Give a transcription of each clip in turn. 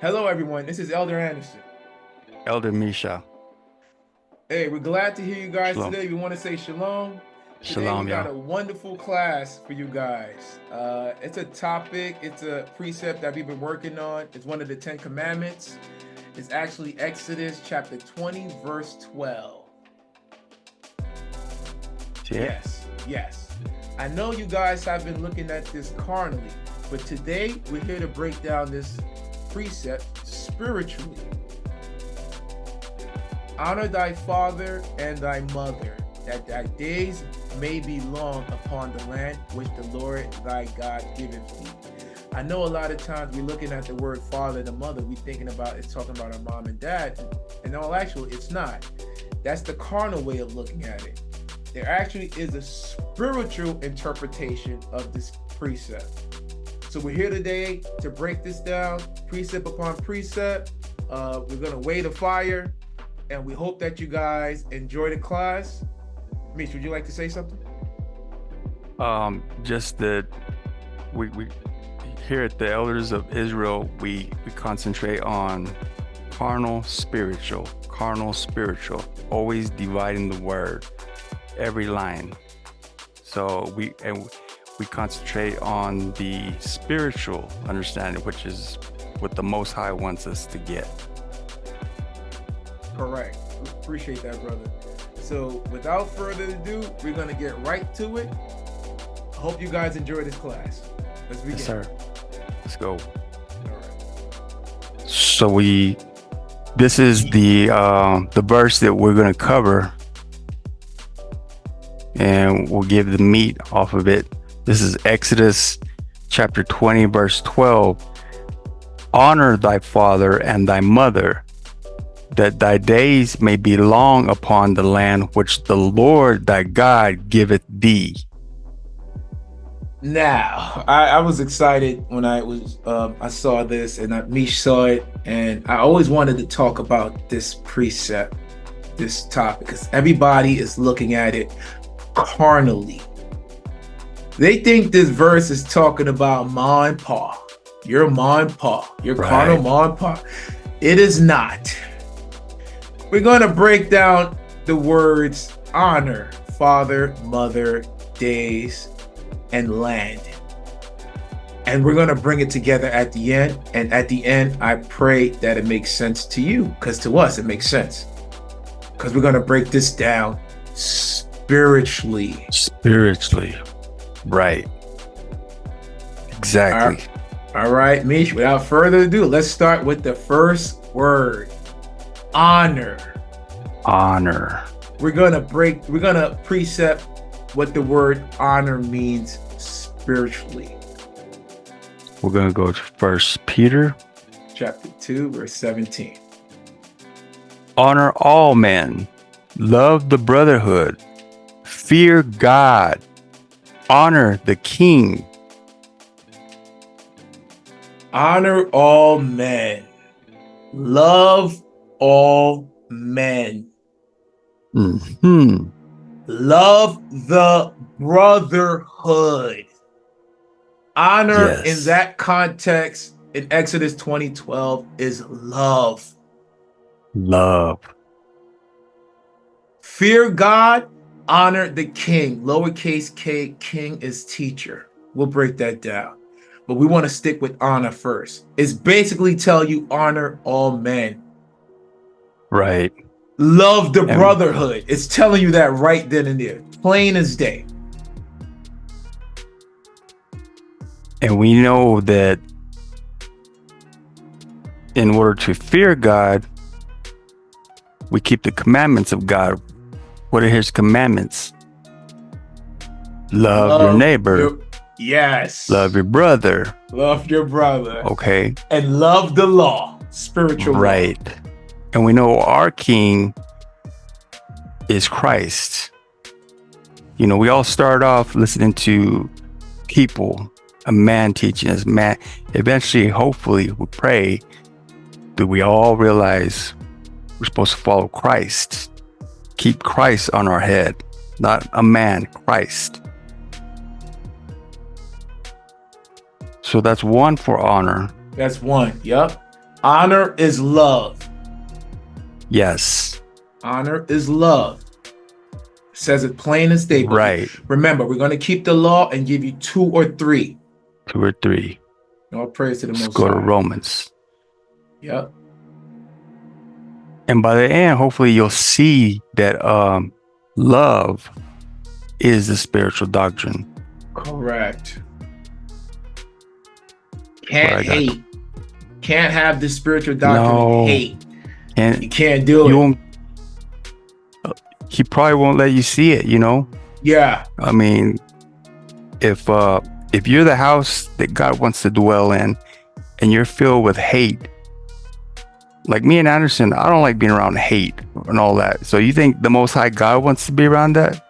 Hello, everyone. This is Elder Anderson. Elder Misha. Hey, we're glad to hear you guys Shalom. today. We want to say shalom. Today, we Shalom, got y'all. a wonderful class for you guys. It's a topic, it's a precept that we've been working on. It's one of the 10 Commandments. It's actually Exodus chapter 20, verse 12. Yeah. Yes. I know you guys have been looking at this carnally, but today we're here to break down this precept spiritually. Honor thy father and thy mother, that thy days may be long upon the land which the Lord thy God giveth thee. I know a lot of times we're looking at the word father and the mother, we're thinking about it's talking about our mom and dad. And all actually, it's not. That's the carnal way of looking at it. There actually is a spiritual interpretation of this precept. So we're here today to break this down, precept upon precept. We're gonna weigh the fire, and we hope that you guys enjoy the class. Mish, would you like to say something? Just that we here at the Elders of Israel, we concentrate on carnal, spiritual, always dividing the word, every line. So we concentrate on the spiritual understanding, which is what the Most High wants us to get. Correct. Appreciate that, brother. So without further ado, we're going to get right to it. I hope you guys enjoy this class. Let's begin. Yes, sir. Let's go. All right. So this is the verse that we're going to cover, and we'll give the meat off of it. This is Exodus chapter 20, verse 12. Honor thy father and thy mother, that thy days may be long upon the land which the Lord thy God giveth thee. Now, I was excited when I saw this, and Mish saw it, and I always wanted to talk about this precept, this topic, because everybody is looking at it carnally. They think this verse is talking about ma and pa, your ma and pa, your Right. carnal ma and pa. It is not. We're going to break down the words honor, father, mother, days, and land. And we're going to bring it together at the end. And at the end, I pray that it makes sense to you, because to us, it makes sense. Because we're going to break this down spiritually. Right. Exactly. All right, Mish, without further ado, let's start with the first word. Honor. We're gonna precept what the word honor means spiritually. We're going to go to 1 Peter. Chapter 2, verse 17. Honor all men, love the brotherhood, fear God, honor the king. Honor all men. Love all men. Mm-hmm. Love the brotherhood. Honor Yes. in that context in Exodus 20:12 is love. Fear God, honor the king. Lowercase k, king is teacher. We'll break that down. But we want to stick with honor first. It's basically tell you honor all men. Right. Love the brotherhood. It's telling you that right then and there. Plain as day. And we know that in order to fear God, we keep the commandments of God. What are his commandments? Love your neighbor. Yes. Love your brother. Love your brother. Okay. And love the law. Spiritual right. law. And we know our king is Christ. You know, we all start off listening to people, a man teaching us, man. Eventually, hopefully, we pray that we all realize we're supposed to follow Christ. Keep Christ on our head, not a man, Christ. So that's one for honor. That's one. Yup. Honor is love. Yes. Honor is love. Says it plain as day. But Right. remember, we're going to keep the law and give you 2 or 3. 2 or 3. All praise to the Let's Most go to High. Romans. Yep. And by the end, hopefully you'll see that love is the spiritual doctrine. Correct. Can't hate. Can't have the spiritual doctrine and hate. And you can't do it. He probably won't let you see it, you know? Yeah. I mean, if you're the house that God wants to dwell in and you're filled with hate, like me and Anderson, I don't like being around hate and all that. So you think the Most High God wants to be around that?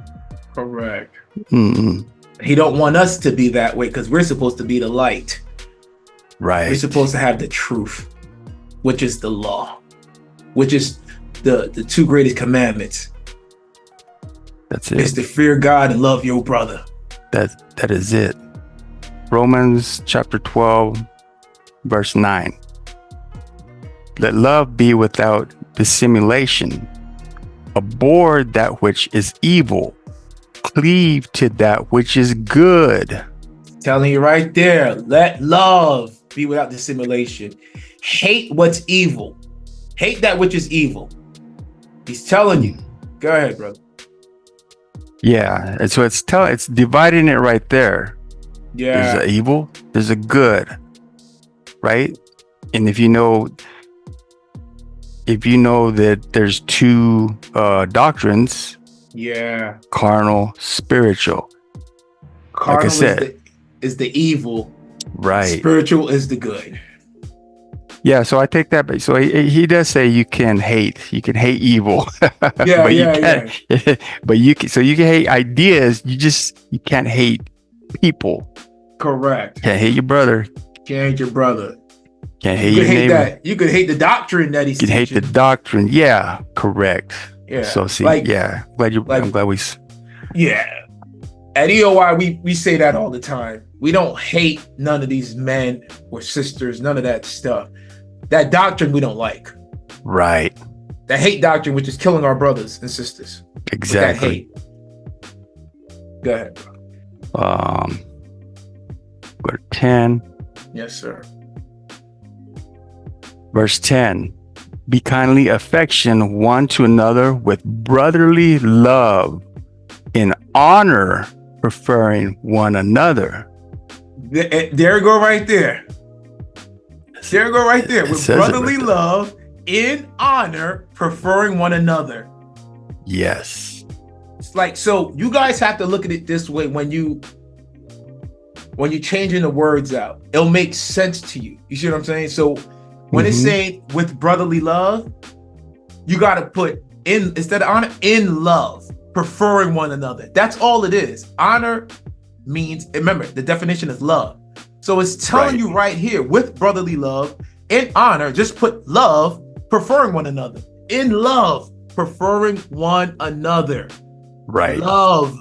Correct. Mm-mm. He don't want us to be that way because we're supposed to be the light. Right. We're supposed to have the truth, which is the law, which is the 2 greatest commandments. That's it. It's to fear God and love your brother. That is it. Romans chapter 12, verse 9. Let love be without dissimulation. Abhor that which is evil. Cleave to that which is good. Telling you right there, let love be without dissimulation. Hate what's evil. Hate that which is evil. He's telling you. Go ahead, brother. Yeah, and so it's dividing it right there. Yeah. There's an evil, there's a good, right? And if you know that there's 2 doctrines, yeah, carnal, spiritual. Carnal like I said, is the evil, right? Spiritual is the good. Yeah, so I take that back. So he does say you can hate evil. Yeah, but yeah, you can't, yeah. But you can hate ideas. You can't hate people. Correct. Can't hate your brother. Can't hate your brother. Can't hate your neighbor. That. You could hate the doctrine that he's teaching. You can hate the doctrine. Yeah, correct. Yeah. So see, like, yeah, I'm glad we. Yeah. At EOI, we say that all the time. We don't hate none of these men or sisters, none of that stuff. That doctrine we don't like. Right. That hate doctrine, which is killing our brothers and sisters. Exactly. With that hate. Go ahead, bro. Go to 10. Yes, sir. Verse 10. Be kindly affection one to another with brotherly love, in honor preferring one another. There you go right there. There you go right there. With brotherly love, in honor, preferring one another. Yes. It's like, so you guys have to look at it this way when you're changing the words out. It'll make sense to you. You see what I'm saying? So when it's saying with brotherly love, you got to put in, instead of honor, in love, preferring one another. That's all it is. Honor means, remember, the definition is love. So it's telling you right here, with brotherly love, in honor, just put love, preferring one another. In love, preferring one another. Right. Love.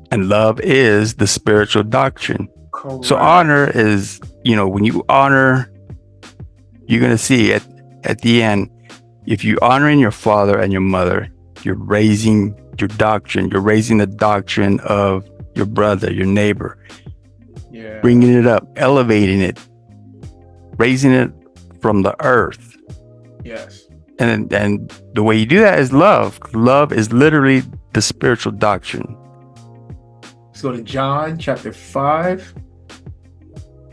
And love is the spiritual doctrine. Correct. So honor is, when you honor, you're going to see at the end, if you honoring your father and your mother, you're raising your doctrine. You're raising the doctrine of your brother, your neighbor. Yeah. Bringing it up, elevating it, raising it from the earth. Yes. And the way you do that is love. Love is literally the spiritual doctrine. Let's go to John chapter 5.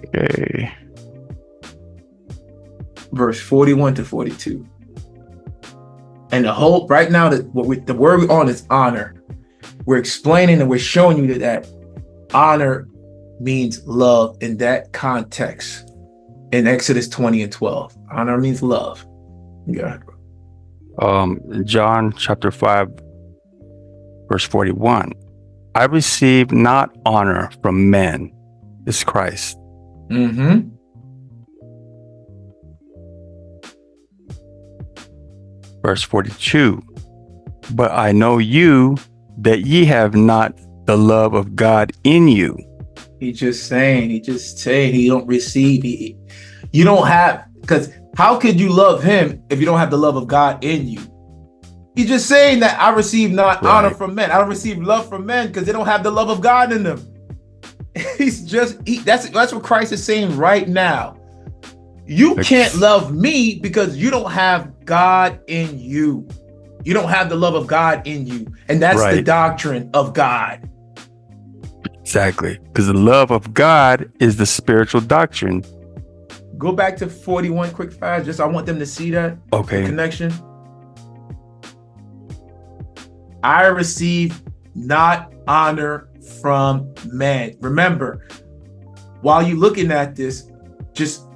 Okay. Verse 41 to 42. And the whole, right now, the word we're on is honor. We're explaining and we're showing you that honor means love in that context. In Exodus 20 and 12. Honor means love. Yeah. John chapter 5, verse 41. I receive not honor from men. It's Christ. Mm-hmm. Verse 42. But I know you, that ye have not the love of God in you. He just saying he don't receive. You don't have, Because how could you love him if you don't have the love of God in you? He's just saying that I receive not honor from men. I don't receive love from men because they don't have the love of God in them. That's what Christ is saying right now. You can't love me because you don't have God in you. You don't have the love of God in you. And that's the doctrine of God. Exactly. Because the love of God is the spiritual doctrine. Go back to 41 quick fast. Just I want them to see that. Okay. The connection. I receive not honor from man. Remember, while you're looking at this, just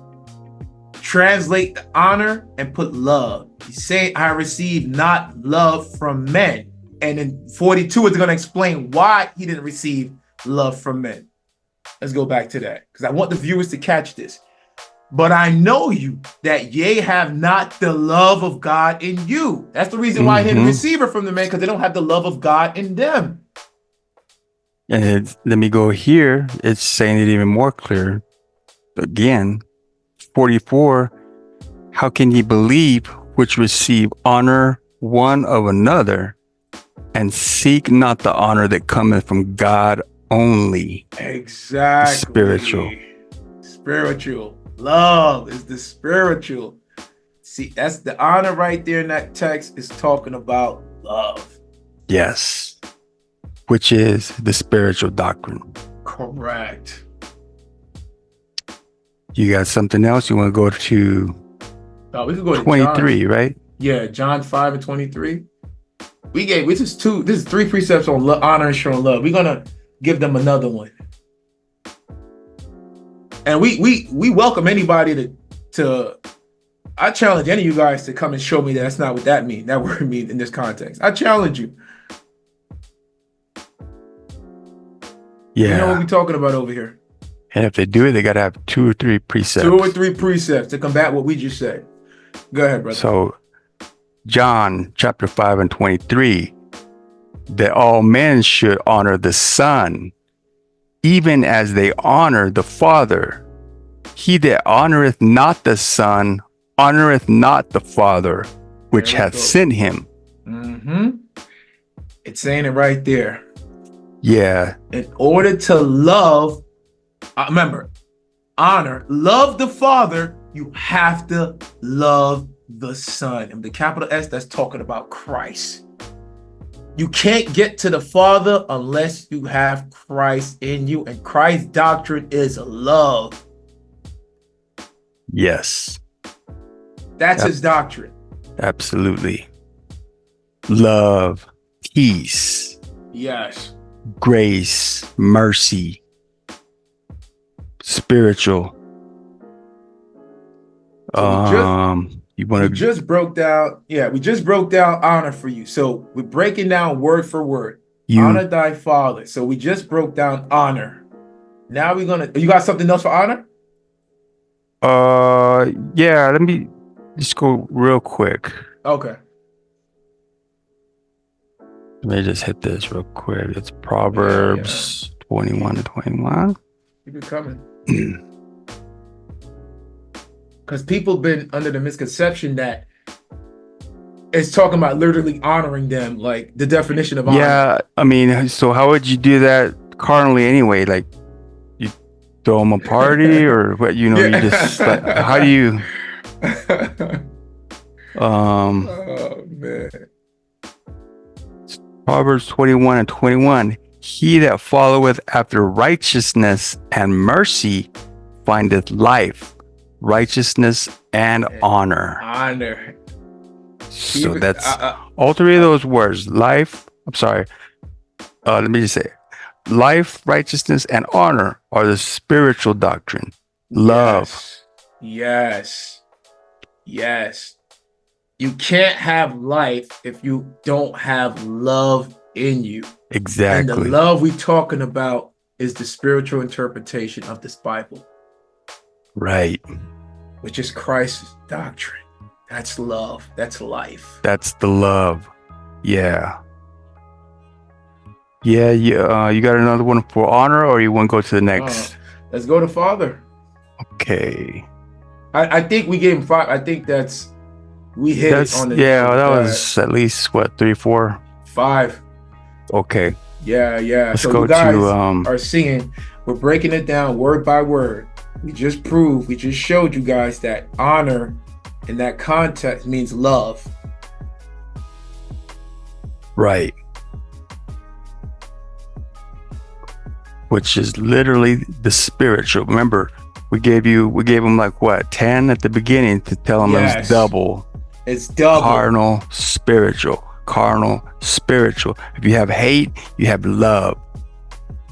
translate the honor and put love. He's saying, I receive not love from men. And in 42, it's going to explain why he didn't receive love from men. Let's go back to that because I want the viewers to catch this. But I know you that ye have not the love of God in you. That's the reason why he didn't receive it from the men, because they don't have the love of God in them. And let me go here. It's saying it even more clear. Again, 44. How can ye believe which receive honor one of another and seek not the honor that cometh from God only? Exactly. Spiritual. Love is the spiritual. See, that's the honor right there in that text is talking about love. Yes. Which is the spiritual doctrine. Correct. You got something else you want to go to? We could go to 23, John. right? Yeah, John 5 and 23. This is 3 precepts on honor and showing love. We're gonna give them another one. And we welcome anybody to I challenge any of you guys to come and show me that's not what that word means in this context. I challenge you. Yeah. You know what we're talking about over here. And if they do it, they got to have 2 or 3 precepts. 2 or 3 precepts to combat what we just said. Go ahead, brother. So, John chapter 5 and 23, that all men should honor the Son, even as they honor the Father. He that honoreth not the Son, honoreth not the Father, which hath sent him. It's saying it right there. Yeah. In order to love, remember, love the Father, you have to love the Son. And the capital S, that's talking about Christ. You can't get to the Father unless you have Christ in you. And Christ's doctrine is love. Yes. That's his doctrine. Absolutely. Love, peace. Yes. Grace, mercy, spiritual. We just broke down honor for you. So we're breaking down word for word. Honor thy father. So we just broke down honor. Now you got something else for honor? Yeah, let me just go real quick. Okay. Let me just hit this real quick. It's Proverbs 21 to 21. Keep it coming. Because people been under the misconception that it's talking about literally honoring them, like the definition of honor. Yeah, I mean, so how would you do that carnally anyway? Like, you throw them a party or what? You just like, how do you? Oh man. Proverbs 21 and 21. He that followeth after righteousness and mercy findeth life, righteousness, and honor. Honor. So that's all 3 of those words. Life. I'm sorry. Let me just say, life, righteousness, and honor are the spiritual doctrine. Love. Yes. You can't have life if you don't have love in you. Exactly. And the love we're talking about is the spiritual interpretation of this Bible. Right. Which is Christ's doctrine. That's love. That's life. That's the love. Yeah. Yeah. You got another one for honor, or you want to go to the next? Let's go to Father. Okay. I think we gave him 5. I think we hit it That's on the nail yeah, with that that. was at least what, 3, 4. 5. Okay, Yeah. let's So you go to guys are seeing, we're breaking it down word by word. We just showed you guys that honor in that context means love. right, which is literally the spiritual. Remember, we gave him like what, 10 at the beginning to tell him it was Yes. double. It's double. Carnal, spiritual. Carnal, spiritual. If you have hate, you have love.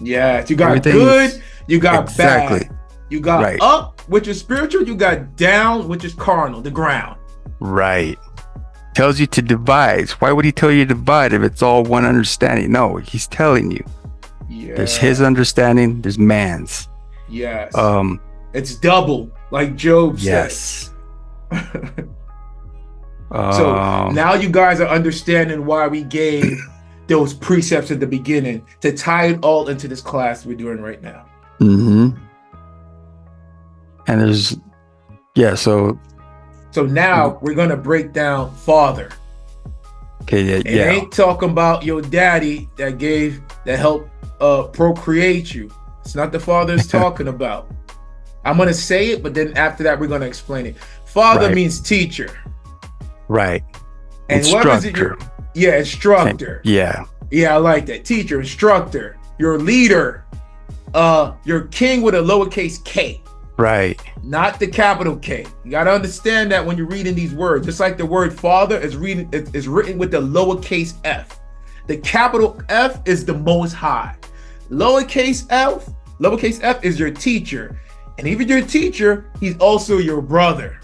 Yes. You got Everything's- good, you got exactly. bad. You got Right. up, which is spiritual. You got down, which is carnal, the ground. Right. Tells you to divide. Why would he tell you to divide if it's all one understanding? No, he's telling you. Yeah. There's his understanding, there's man's. Yes. It's double, like Job said. Yes. So now you guys are understanding why we gave those precepts at the beginning to tie it all into this class we're doing right now. Mm-hmm. And there's, yeah, so now we're gonna break down father. okay, It yeah. ain't talking about your daddy that helped procreate you. It's not the father it's talking about. I'm gonna say it, but then after that we're gonna explain it. Father Right. means teacher. Right. And what is it? Instructor. Yeah, instructor. Yeah. Yeah, I like that. Teacher, instructor, your leader, your king with a lowercase k, Right. not the capital K. You gotta understand that when you're reading these words, just like the word father is written with the lowercase f. The capital F is the most high. Lowercase f is your teacher. And even your teacher, he's also your brother.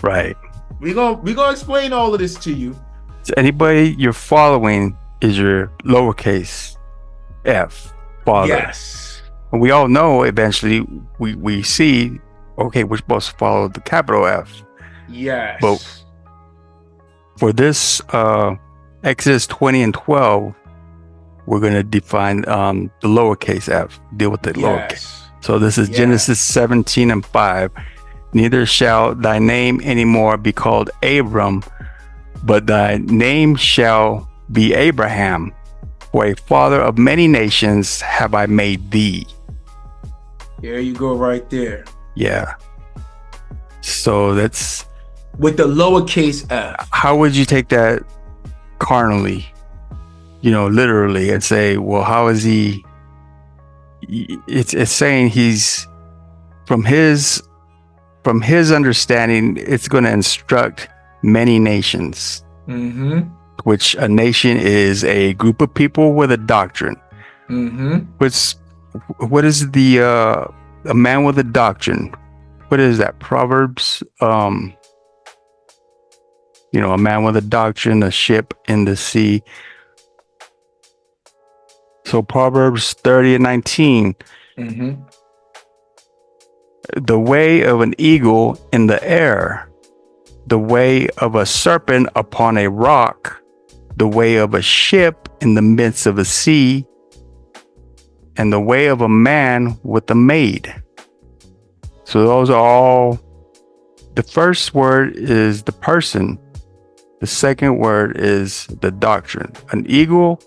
Right. We're gonna explain all of this to you. So anybody you're following is your lowercase f, father. Yes. And we all know eventually we see, okay, we're supposed to follow the capital F. Yes. But for this Exodus 20 and 12, we're going to define the lowercase f, deal with the lowercase. Yes. So this is Genesis 17 and 5. Neither shall thy name anymore be called Abram, but thy name shall be Abraham. For a father of many nations have I made thee. There you go, right there. Yeah. So that's, With the lowercase f. how would you take that carnally, literally, and say, well, how is he? It's saying he's from his understanding, it's going to instruct many nations. Mm-hmm. Which a nation is a group of people with a doctrine. Mm-hmm. What is a man with a doctrine? What is that? Proverbs. A man with a doctrine, a ship in the sea. So Proverbs 30 and 19. Mm-hmm. The way of an eagle in the air, the way of a serpent upon a rock, the way of a ship in the midst of a sea, and the way of a man with a maid. So those are all, the first word is the person. The second word is the doctrine. An eagle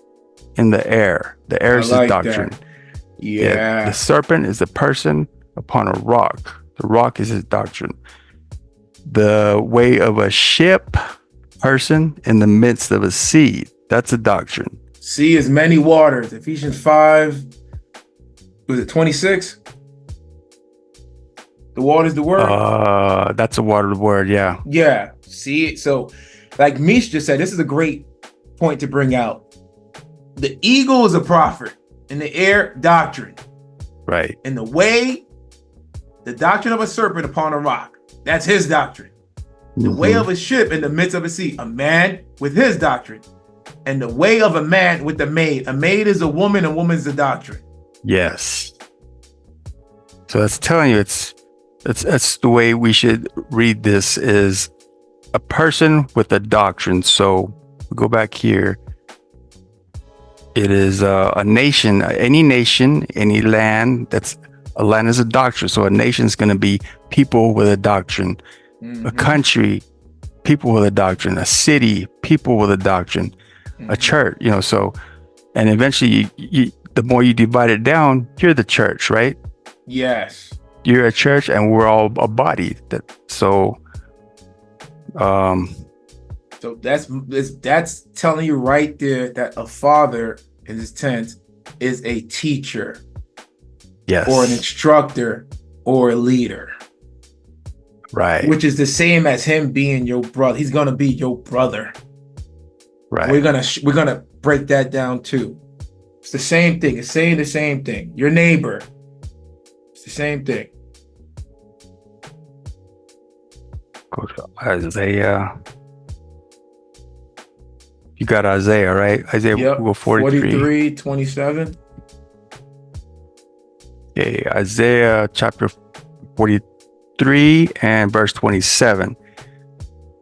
in the air. The air is like the doctrine. that. Yeah. The serpent is the person upon a rock. The rock is his doctrine. The way of a ship, person in the midst of a sea. That's a doctrine. Sea is many waters. Ephesians 5, was it 26? The water is the word? That's a watered word, yeah. Yeah. See, so like Mish just said, this is a great point to bring out. The eagle is a prophet. In the air, doctrine. Right. In the way, the doctrine of a serpent upon a rock. That's his doctrine. The way of a ship in the midst of a sea, a man with his doctrine. And the way of a man with a maid. A maid is a woman, a woman's the doctrine. Yes. So that's telling you that's the way we should read this, is a person with a doctrine. So we go back here. It is a nation, any land, that's a land is a doctrine. So a nation is going to be people with a doctrine, a Mhm. country, people with a doctrine, a city, people with a doctrine, a church, so, and eventually the more you divide it down, you're the church, right? Yes. You're a church and we're all a body. So that's telling you right there that a father in this tense is a teacher, yes, or an instructor, or a leader. Right. Which is the same as him being your brother. He's gonna be your brother. Right. We're gonna break that down too. It's the same thing. It's saying the same thing. Your neighbor. It's the same thing. Go to Isaiah. You got Isaiah, right? Isaiah, Yep. we'll go 43. 27. Okay, Isaiah chapter 43 and verse 27.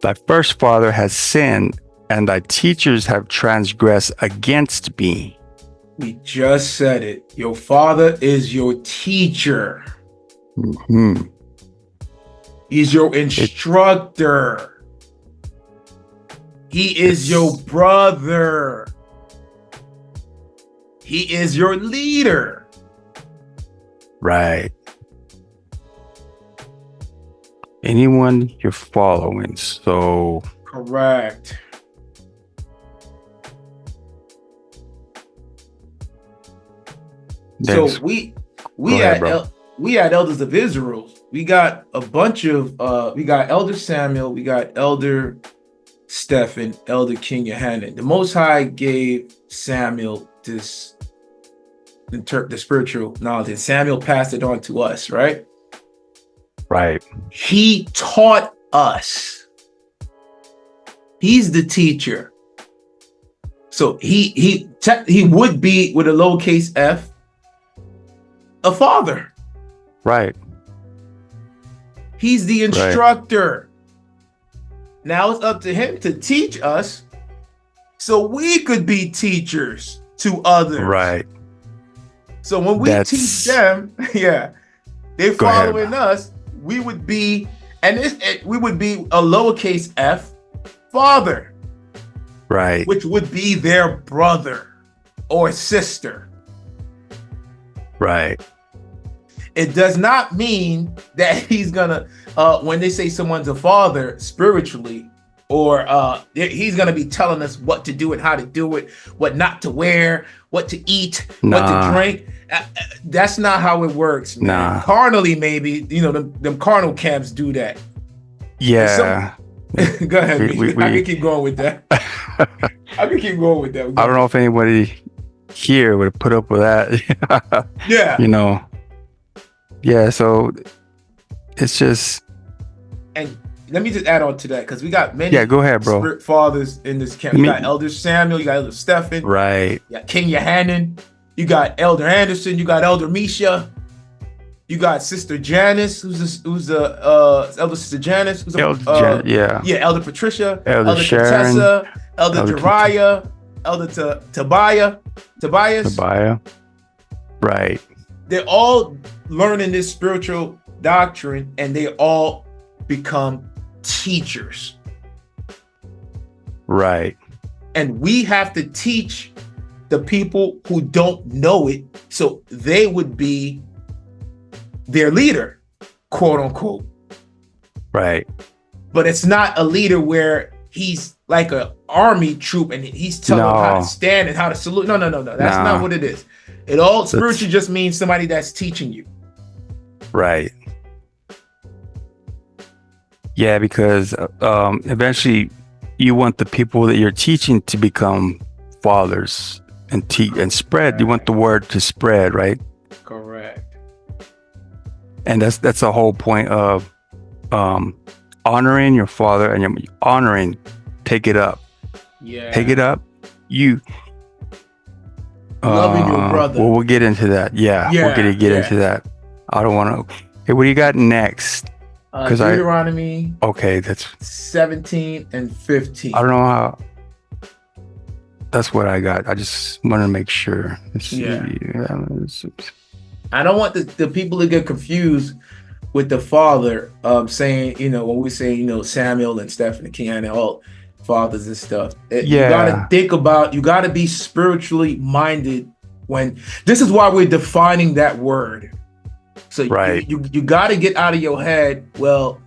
Thy first father has sinned, and thy teachers have transgressed against me. We just said it. Your father is your teacher. Mm-hmm. He's your instructor. He is your brother. He is your leader. Right. Anyone you're following. So correct. So we had elders of Israel. We got a bunch of we got Elder Samuel, we got Elder Stephen, Elder King Yohanan. The Most High gave Samuel the spiritual knowledge, and Samuel passed it on to us, right? Right. He taught us. He's the teacher. So he would be, with a lowercase f, a father. Right. He's the instructor. Right. Now it's up to him to teach us so we could be teachers to others. Right. So when we teach them, they're following us, we would be, we would be a lowercase f, father. Right. Which would be their brother or sister. Right. It does not mean that he's gonna, when they say someone's a father spiritually, or he's gonna be telling us what to do and how to do it, what not to wear, what to eat, what to drink. That's not how it works, man. Nah. Carnally, maybe, them carnal camps do that. Yeah. Go ahead. I can keep going with that. I can keep going with that. I don't know if anybody here would put up with that. Yeah. Yeah, so it's just. And let me just add on to that, because we got many go ahead, bro. Spirit fathers in this camp. You got Elder Samuel, you got Elder Stephen. Right. You got King Yohanan. You got Elder Anderson. You got Elder Misha. You got Sister Janice, who's the Elder Sister Janice. Who's Elder Patricia. Elder Sharon. Contessa. Elder Jariah. Elder Tobias. Right. They're all learning this spiritual doctrine, and they all become teachers. Right. And we have to teach the people who don't know it, so they would be their leader, quote unquote. Right. But it's not a leader where he's like an army troop and he's telling them how to stand and how to salute. No. That's not what it is. It all spiritually just means somebody that's teaching you. Right. Yeah, because eventually you want the people that you're teaching to become fathers and teach and spread. Right. You want the word to spread, right? Correct. And that's the whole point of honoring your father, and you're honoring. Take it up. Yeah. Take it up. You. Loving your brother. Well, we'll get into that. Yeah, we're gonna get into that. I don't want to. Hey, what do you got next? Deuteronomy. Okay, that's 17 and 15. I don't know how. That's what I got. I just want to make sure. I don't want the people to get confused with the father, saying, when we say, Samuel and Stephen and King and all fathers and stuff, you got to Yeah. think about, you got to be spiritually minded when this is why we're defining that word. So Right. you got to get out of your head, well,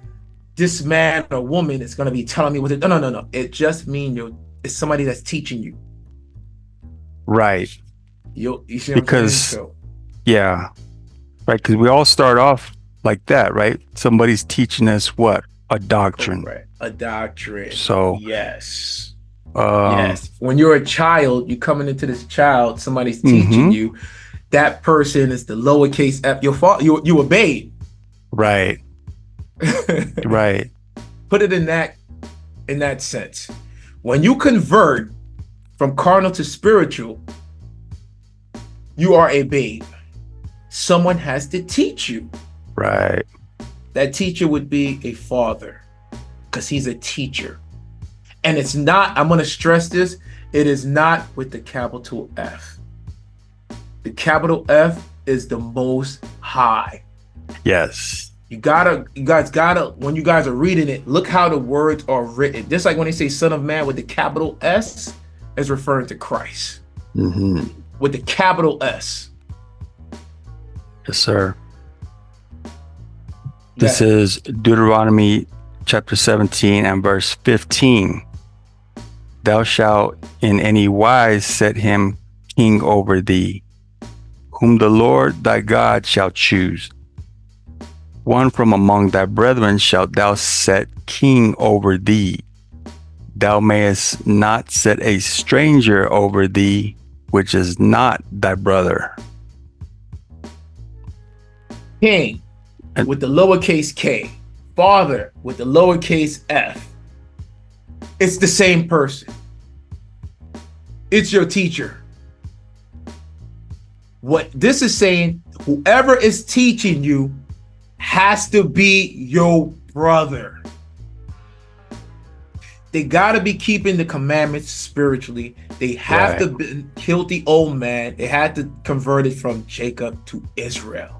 this man or woman is going to be telling me what to do. No. It just means it's somebody that's teaching you. Right. You see what I'm saying? Because, So, yeah. Right. Because we all start off like that, right? Somebody's teaching us what? A doctrine. correct. A doctrine. So, Yes. um, Yes. When you're a child, you're coming into this child, somebody's mm-hmm. teaching you. That person is the lowercase f. Your fault. You a babe. Right. Right. Put it in that sense. When you convert from carnal to spiritual, you are a babe. Someone has to teach you. Right. That teacher would be a father, because he's a teacher. And it's not, I'm going to stress this, it is not with the capital F. The capital F is the Most High. Yes. You guys gotta, when you guys are reading it, look how the words are written. Just like when they say Son of Man with the capital S, is referring to Christ. Mm-hmm. With the capital S. Yes, sir. This is Deuteronomy chapter 17 and verse 15. Thou shalt in any wise set him king over thee, whom the Lord thy God shall choose. One from among thy brethren shalt thou set king over thee. Thou mayest not set a stranger over thee, which is not thy brother. King with the lowercase k, father with the lowercase f. It's the same person. It's your teacher. What this is saying, whoever is teaching you has to be your brother. They got to be keeping the commandments spiritually. They have to kill the old man. They had to convert it from Jacob to Israel.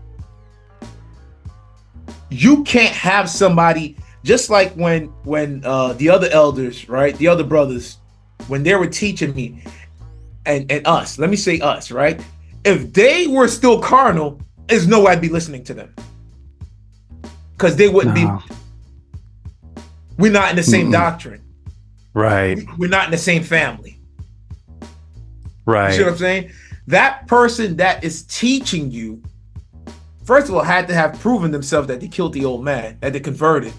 You can't have somebody, just like when the other elders, right, the other brothers, when they were teaching me, and us, let me say us, right, if they were still carnal, there's no way I'd be listening to them, because they wouldn't be. We're not in the same doctrine, right? We're not in the same family, right? You see what I'm saying? That person that is teaching you, first of all, had to have proven themselves that they killed the old man, that they converted.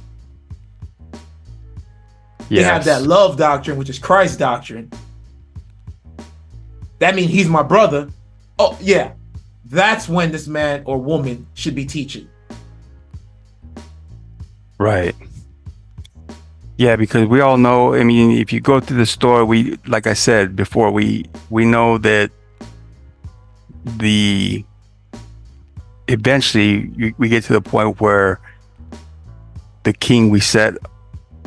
Yes. They have that love doctrine, which is Christ's doctrine. That means he's my brother. Oh, yeah. That's when this man or woman should be teaching. Right. Yeah, because we all know, I mean, if you go through the story, we, like I said before, we know that eventually we get to the point where the king we set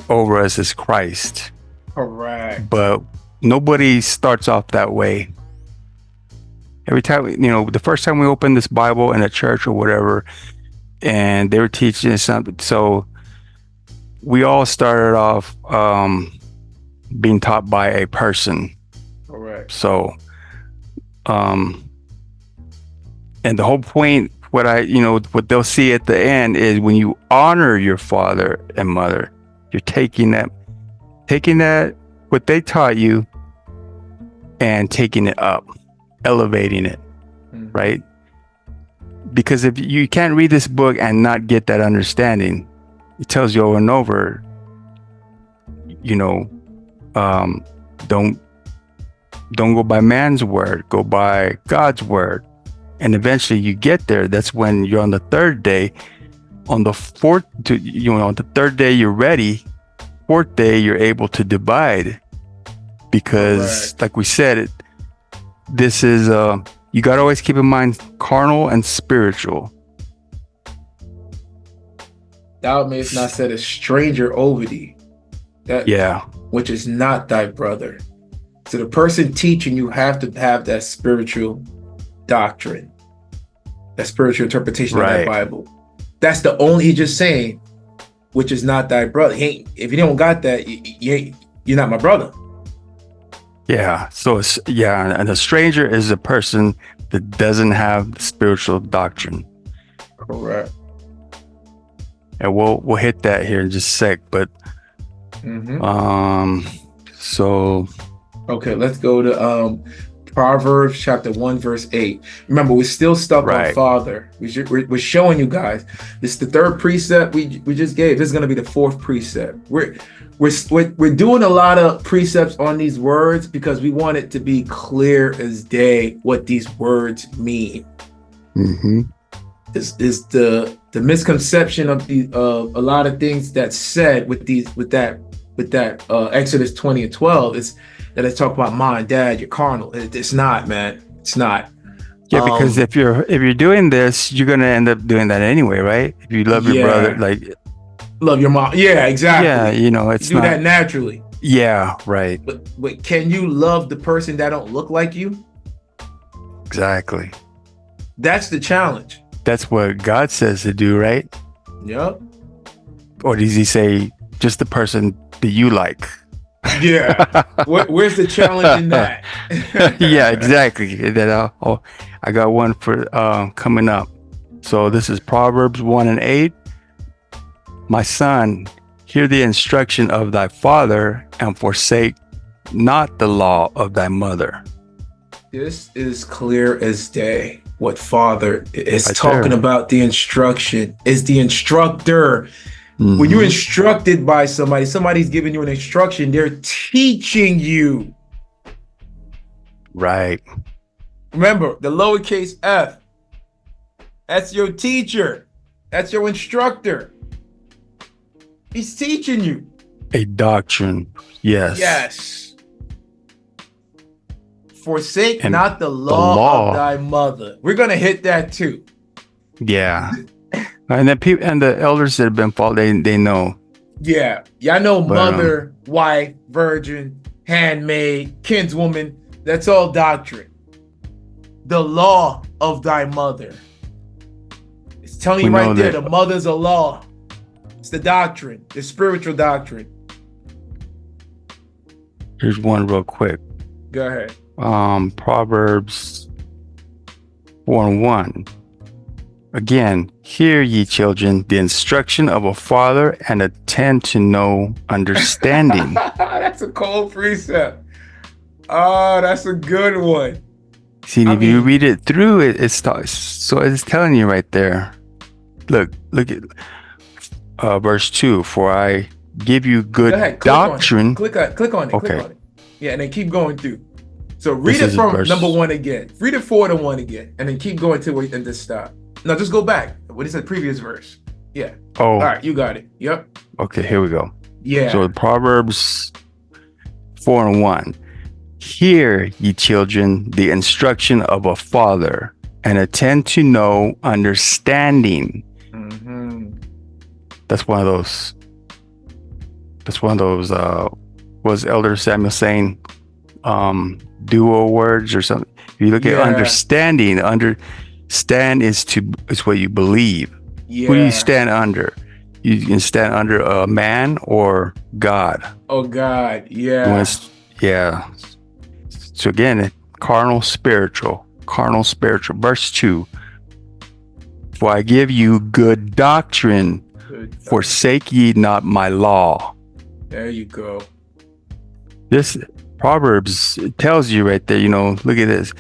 over us is Christ. Correct. But nobody starts off that way. Every time, the first time we opened this Bible in a church or whatever, and they were teaching us something, so we all started off being taught by a person. Correct. So, and the whole point, what they'll see at the end is when you honor your father and mother, you're taking that what they taught you and taking it up, elevating it, right? Because if you can't read this book and not get that understanding, it tells you over and over, don't go by man's word, go by God's word. And eventually you get there. That's when you're on the third day. On the fourth, on the third day you're ready. Fourth day you're able to divide, because like we said, this is you got to always keep in mind carnal and spiritual. Thou mayest not set a stranger over thee, which is not thy brother. So the person teaching you have to have that spiritual doctrine, that spiritual interpretation of that Bible. That's the only, he's just saying, which is not thy brother. If you don't got that, you're not my brother. Yeah. So it's, yeah, and a stranger is a person that doesn't have spiritual doctrine. Correct. And we'll hit that here in just a sec. But so okay, let's go to Proverbs chapter 1 verse 8. Remember, we're still stuck on father. We're showing you guys. This is the third precept we just gave. This is going to be the fourth precept. We're doing a lot of precepts on these words because we want it to be clear as day what these words mean. This is the misconception of a lot of things that's said with that Exodus 20 and 12 is that it's talk about mom and dad, you're carnal. It's not, man. It's not. Yeah, because if you're doing this, you're gonna end up doing that anyway, right? If you love your brother, like love your mom. Yeah, exactly. Yeah, it's you do that naturally. Yeah, right. But can you love the person that don't look like you? Exactly. That's the challenge. That's what God says to do, right? Yep. Or does he say just the person that you like? Yeah. Where's the challenge in that? Yeah, exactly. That I got one for coming up. So this is Proverbs 1 and 8. My son, hear the instruction of thy father and forsake not the law of thy mother. This is clear as day. What father is talking about. The instruction is the instructor. When you're instructed by somebody's giving you an instruction, they're teaching you. Right. Remember, the lowercase f, that's your teacher. That's your instructor. He's teaching you. A doctrine. Yes. Yes. Forsake not the law of thy mother. We're going to hit that too. Yeah. And the elders that have been followed, they know. Yeah. I know mother, wife, virgin, handmaid, kinswoman. That's all doctrine. The law of thy mother. It's telling you right there, the mother's a law. It's the doctrine, the spiritual doctrine. Here's one real quick. Go ahead. Proverbs 4:1. Again, hear ye children the instruction of a father and attend to know understanding. That's a cold precept. Oh, that's a good one. See, if you read it through, it's telling you right there. Look at verse 2. For I give you good doctrine. Click on it. Okay. Click on it. Yeah, and then keep going through. So read it from number 1 again. Read it 4 to 1 again, and then keep going to it and just stop. No, just go back. What is the previous verse? Yeah. Oh. All right, you got it. Yep. Okay, here we go. Yeah. So Proverbs 4:1. Hear, ye children, the instruction of a father, and attend to know understanding. That's one of those. Was Elder Samuel saying duo words or something? If you look at understanding, stand is what you believe. Yeah. Who do you stand under? You can stand under a man or God. Oh, God. Yeah. Yeah. So again, carnal, spiritual. Verse 2. For I give you good doctrine. Forsake ye not my law. There you go. This Proverbs, it tells you right there, look at this.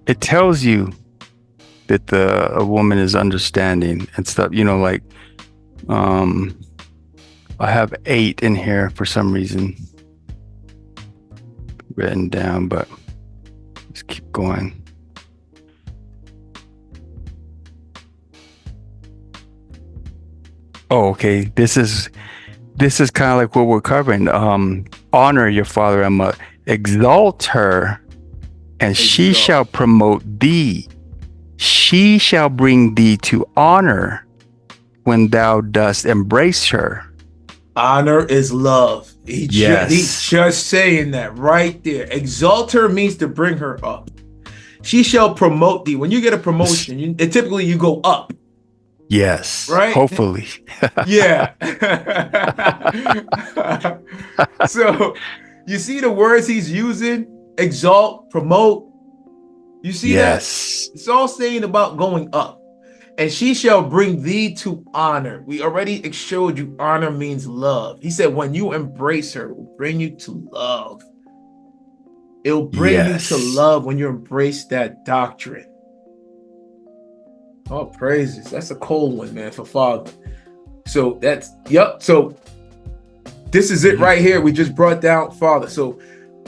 It tells you that a woman is understanding and stuff, I have 8 in here for some reason written down, but let's keep going. Oh, okay. This is kind of like what we're covering. Honor your father and mother. Exalt her, and she shall promote thee. She shall bring thee to honor when thou dost embrace her. Honor is love. He's just saying that right there. Exalt her means to bring her up. She shall promote thee. When you get a promotion, typically you go up. Yes. Right? Hopefully. Yeah. So you see the words he's using? Exalt, promote. You see Yes. that? It's all saying about going up. And she shall bring thee to honor. We already showed you honor means love. He said, when you embrace her, it will bring you to love. It'll bring you to love when you embrace that doctrine. Oh, praises. That's a cold one, man, for father. So that's, yep. So this is it right here. We just brought down father. So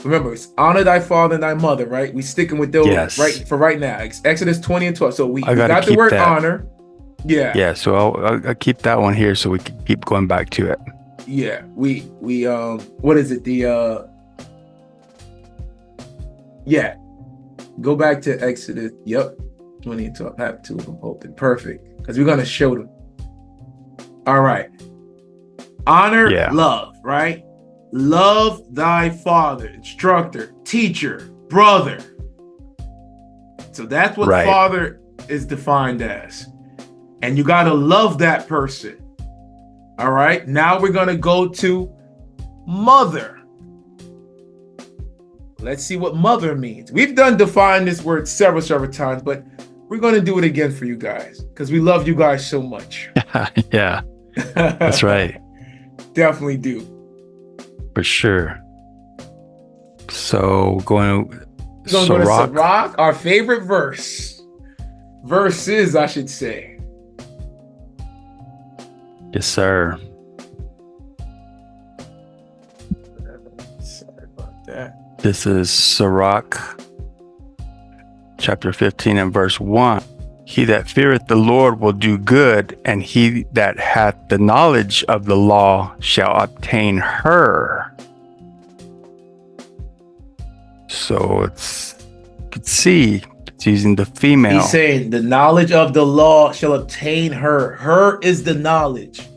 remember, it's honor thy father and thy mother, right? We sticking with those right for right now. Exodus 20 and 12. So we got the word honor. Yeah. Yeah. So I'll keep that one here so we can keep going back to it. Yeah. We what is it? Yeah. Go back to Exodus. Yep. 20 and 12. Have two of them open. Perfect. Because we're gonna show them. All right. Honor, love, right? Love thy father, instructor, teacher, brother. So that's what father is defined as. And you got to love that person. All right. Now we're going to go to mother. Let's see what mother means. We've defined this word several times, but we're going to do it again for you guys because we love you guys so much. Yeah, that's right. Definitely do. For sure. So going to Sirach, our favorite verse. Verses, I should say. Yes, sir. Sorry about that. This is Sirach, chapter 15 and verse 1. He that feareth the Lord will do good, and he that hath the knowledge of the law shall obtain her. So you can see it's using the female. He's saying the knowledge of the law shall obtain her. Her is the knowledge.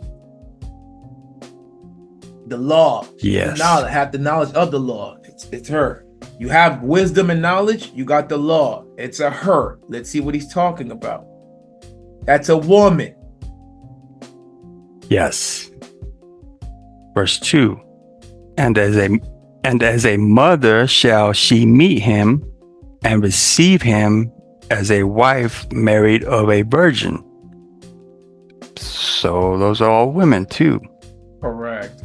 The law. Yes. The knowledge, have the knowledge of the law. It's her. You have wisdom and knowledge, you got the law. It's a her. Let's see what he's talking about. That's a woman. Yes. Verse 2. And as a mother shall she meet him and receive him as a wife married of a virgin. So those are all women too. Correct.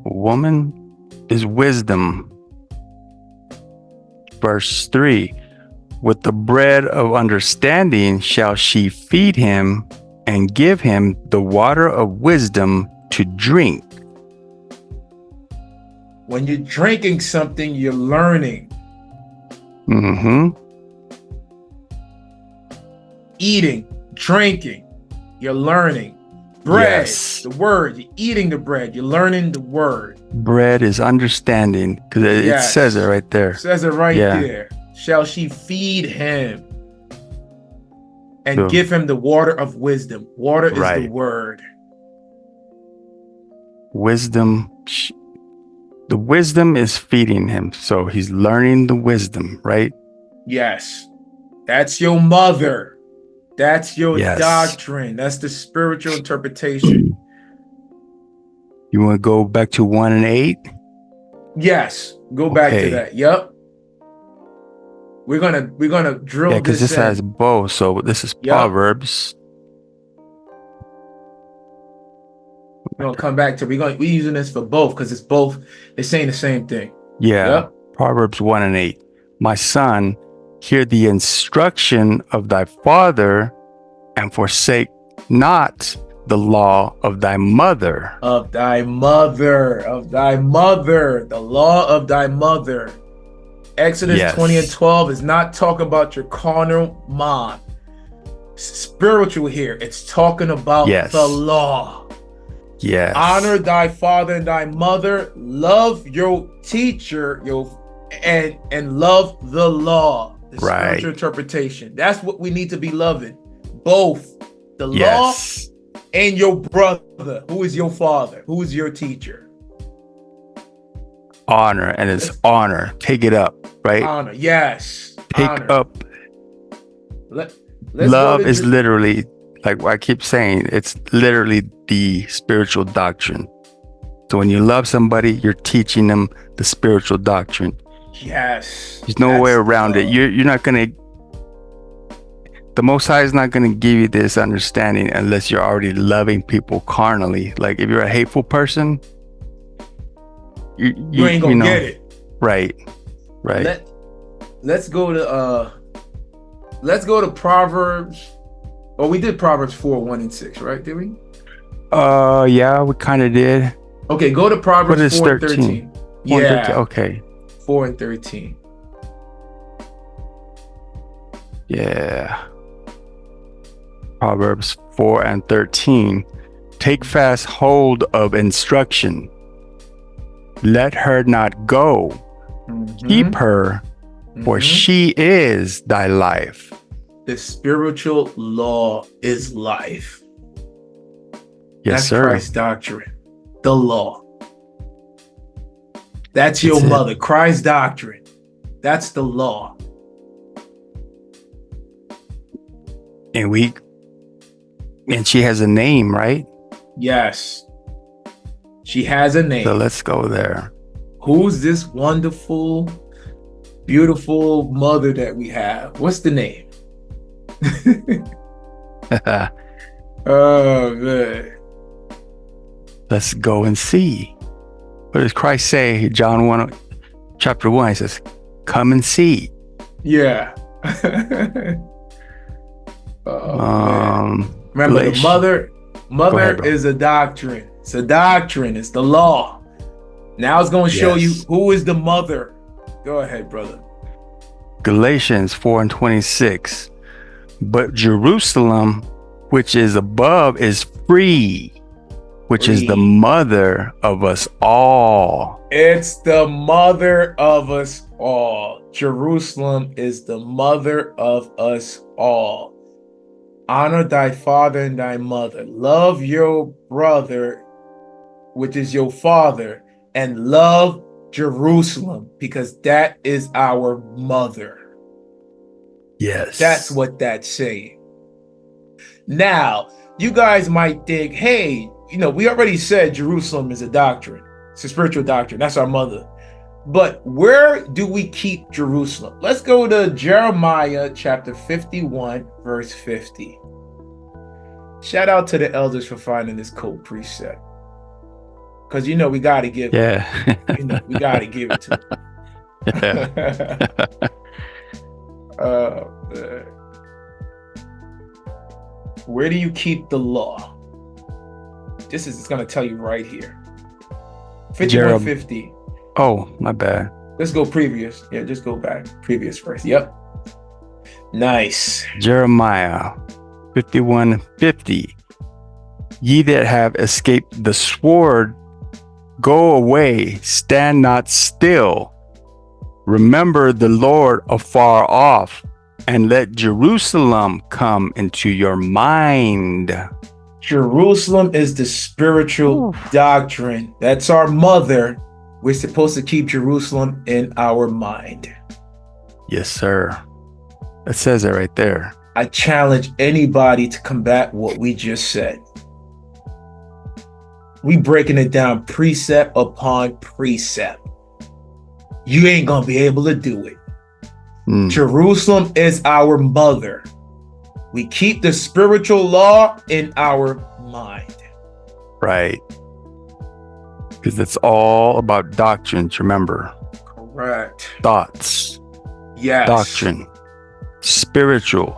Woman is wisdom. Verse 3, with the bread of understanding shall she feed him and give him the water of wisdom to drink. When you're drinking something, you're learning. Mm-hmm. Eating, drinking, you're learning. Bread, the word, you're eating the bread, you're learning the word. Bread is understanding, because it says it right there. It says it right there. Shall she feed him and give him the water of wisdom. Water is the word. Wisdom. The wisdom is feeding him. So he's learning the wisdom, right? Yes. That's your mother. That's your doctrine. That's the spiritual interpretation. You want to go back to 1 and 8? Yes. Go back to that. Yep. We're gonna drill this. Yeah, because this has both. So this is Proverbs. We're gonna come back to we're using this for both because it's both. They're saying the same thing. Yeah. Yep. Proverbs 1 and 8. My son, hear the instruction of thy father, and forsake not the law of thy mother. Of thy mother, of thy mother, the law of thy mother. Exodus 20 and 12 is not talking about your carnal mind. Spiritual here. It's talking about the law. Yes. Honor thy father and thy mother. Love your teacher, and love the law. The spiritual interpretation. That's what we need to be loving. Both the law and your brother, who is your father, who is your teacher. Honor, and it's honor. Take it up, right? Honor, yes. take honor. up. Let's Love is literally, like I keep saying, it's literally the spiritual doctrine. So when you love somebody, you're teaching them the spiritual doctrine. Yes. There's no way around it. You're not gonna. The Most High is not gonna give you this understanding unless you're already loving people carnally. Like if you're a hateful person, you ain't gonna get it. Right. Let's go to Proverbs. Oh, we did Proverbs 4:1-6, right? Did we? Yeah, we kind of did. Okay, go to Proverbs 4:13. Yeah. 13. Okay. 4:13. Yeah. Proverbs 4:13. Take fast hold of instruction. Let her not go. Keep her, for she is thy life. The spiritual law is life. Yes, sir. That's Christ's doctrine. The law. That's your mother. Christ's doctrine. That's the law. And she has a name, right? Yes. She has a name. So let's go there. Who's this wonderful, beautiful mother that we have? What's the name? Oh, man. Let's go and see. What does Christ say? John 1, chapter 1, he says, come and see. Yeah. Remember, the mother is a doctrine. It's a doctrine. It's the law. Now it's going to show you who is the mother. Go ahead, brother. Galatians 4:26. But Jerusalem, which is above, is free, which is the mother of us all. It's the mother of us all. Jerusalem is the mother of us all. Honor thy father and thy mother. Love your brother, which is your father, and love Jerusalem, because that is our mother. Yes. That's what that's saying. Now, you guys might think, hey, we already said Jerusalem is a doctrine. It's a spiritual doctrine. That's our mother. But where do we keep Jerusalem? Let's go to Jeremiah chapter 51, verse 50. Shout out to the elders for finding this cold precept. Because, we got to give it. We got to give it to them. Where do you keep the law? It's going to tell you right here. 5150. Oh, my bad. Let's go previous. Yeah, just go back. Previous first. Yep. Nice. Jeremiah 51:50. Ye that have escaped the sword, go away, stand not still. Remember the Lord afar off, and let Jerusalem come into your mind. Jerusalem is the spiritual doctrine. That's our mother. We're supposed to keep Jerusalem in our mind. Yes, sir. It says it right there. I challenge anybody to combat what we just said. We breaking it down precept upon precept. You ain't gonna be able to do it. Jerusalem is our mother. We keep the spiritual law in our mind. Right. Because it's all about doctrines, remember. Correct. Thoughts. Yes. Doctrine. Spiritual.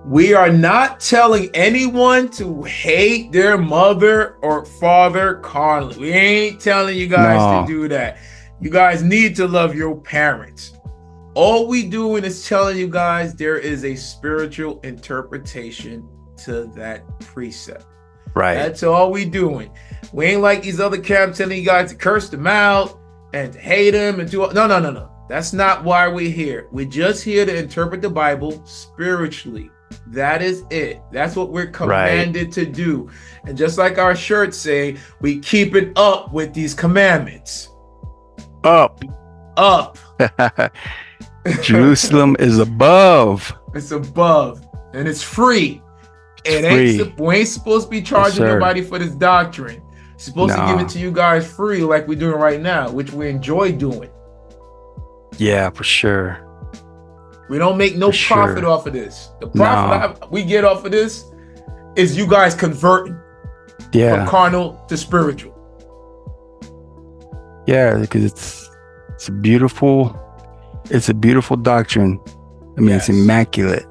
We are not telling anyone to hate their mother or father carnally. We ain't telling you guys to do that. You guys need to love your parents. All we doing is telling you guys there is a spiritual interpretation to that precept. Right. That's all we doing. We ain't like these other camps telling you guys to curse them out and to hate them and do. No. That's not why we're here. We're just here to interpret the Bible spiritually. That is it. That's what we're commanded to do. And just like our shirts say, we keep it up with these commandments. Up. up. Jerusalem is above. It's above, and it's free. Free. We ain't supposed to be Yes, charging sir. nobody for this doctrine. Supposed to give Nah. it to you guys free, like we're doing right now, which we enjoy doing. Yeah, for sure. We don't make no For profit sure. off of this. The profit we get off of this is you guys converting Yeah. from carnal to spiritual. Yeah, because it's a beautiful doctrine. I mean, Yes. it's immaculate.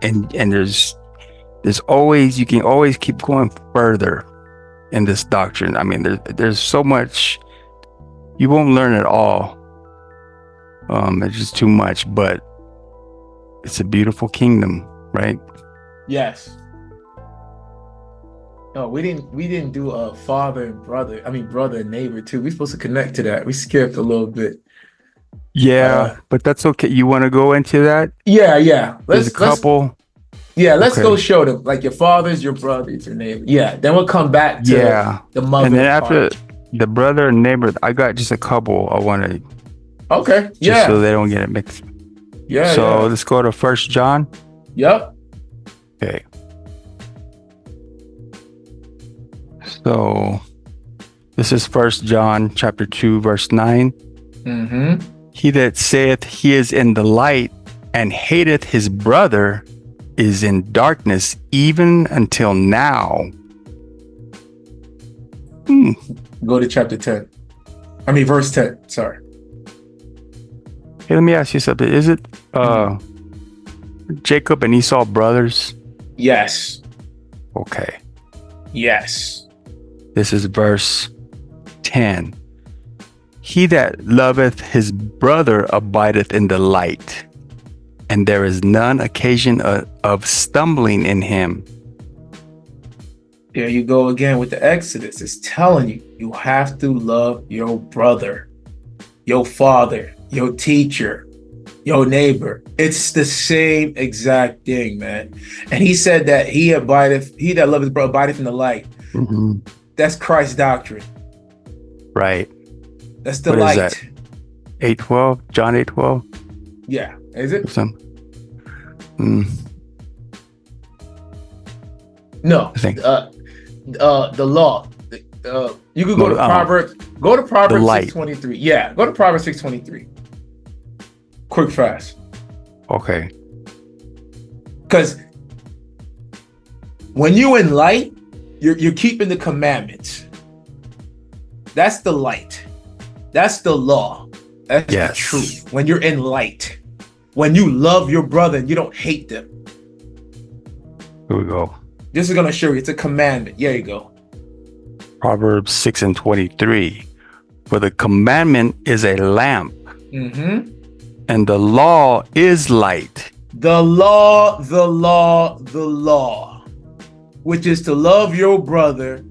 And there's always, you can always keep going further in this doctrine. I mean, there's so much you won't learn it all. It's just too much, but it's a beautiful kingdom, right? Yes. No, we didn't do a father and brother. I mean, brother and neighbor too. We're supposed to connect to that. We skipped a little bit. Yeah, but that's okay. You want to go into that? Yeah. There's a couple. Let's Okay. go show them, like your father's, your brother's, your neighbor. Yeah, then we'll come back to the mother. And then after part. the brother and neighbor, I got just a couple I want to. Okay. Just so they don't get it mixed. Yeah. So let's go to 1 John. Yep. Okay. So this is 1 John chapter 2, verse 9. Mm-hmm. He that saith he is in the light and hateth his brother is in darkness even until now. Go to chapter 10. I mean, verse 10. Sorry. Hey, let me ask you something. Is it Jacob and Esau brothers? Yes. Okay. Yes. This is verse 10. He that loveth his brother abideth in the light, and there is none occasion of stumbling in him. There you go again with the Exodus. It's telling you, you have to love your brother, your father, your teacher, your neighbor. It's the same exact thing, man. And he said that he that loveth his brother abideth in the light. Mm-hmm. That's Christ's doctrine. Right. That's the What light. is that? 8:12? John 8:12? Yeah. Is it? No. I think. The law. You could go to Proverbs. Go to Proverbs 6:23. Yeah. Go to Proverbs 6:23. Quick, fast. Okay. Because when you're in light, you're keeping the commandments. That's the light. That's the law. That's the truth. When you're in light, when you love your brother and you don't hate them. Here we go. This is gonna show you it's a commandment. There you go. Proverbs 6:23. For the commandment is a lamp, and the law is light. The law, which is to love your brother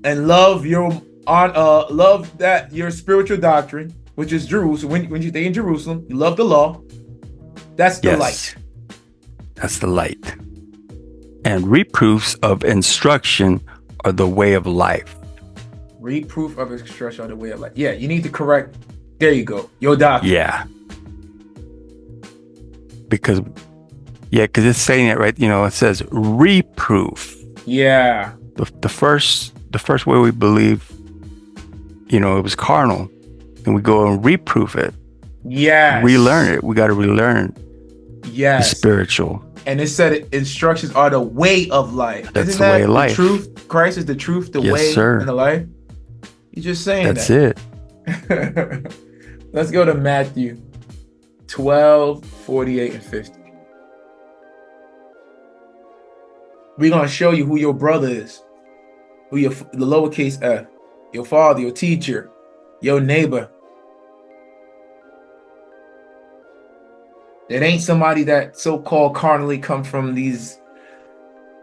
and love your spiritual doctrine, which is Jerusalem. When you stay in Jerusalem, you love the law. That's the light. That's the light. And reproofs of instruction are the way of life. Reproof of instruction are the way of life. Yeah, you need to correct. There you go. Your doctrine. Yeah. Because it's saying it right. It says reproof. Yeah. The first way we believe, it was carnal, and we go and reproof it. Yes. Relearn it. We got to relearn. Yes. The spiritual. And it said instructions are the way of life. That's the way of life. Truth. Christ is the truth, the way, and the life. You're just saying That's that. it. Let's go to Matthew 12, 48, and 50. We're going to show you who your brother is. The lowercase f. Your father, your teacher, your neighbor. It ain't somebody that so-called carnally come from these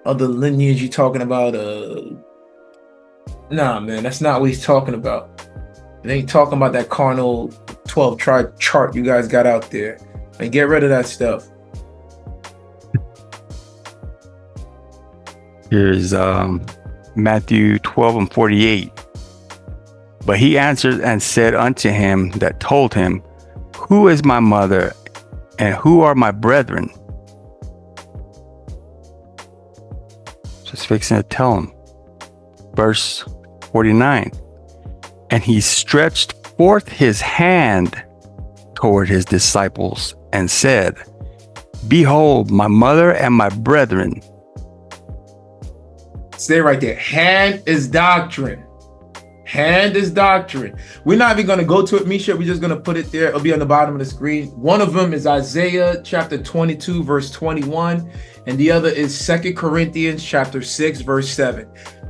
other lineage you're talking about. Nah, man, that's not what he's talking about. It ain't talking about that carnal 12 tribe chart you guys got out there. And get rid of that stuff. Here's Matthew 12 and 48. But he answered and said unto him that told him, Who is my mother, and who are my brethren? Just fixing to tell him. Verse 49. And he stretched forth his hand toward his disciples and said, Behold, my mother and my brethren. Stay right there. Hand is doctrine. Hand is doctrine. We're not even going to go to it, Misha. We're just going to put it there. It'll be on the bottom of the screen. One of them is Isaiah chapter 22, verse 21. And the other is 2 Corinthians chapter 6, verse 7.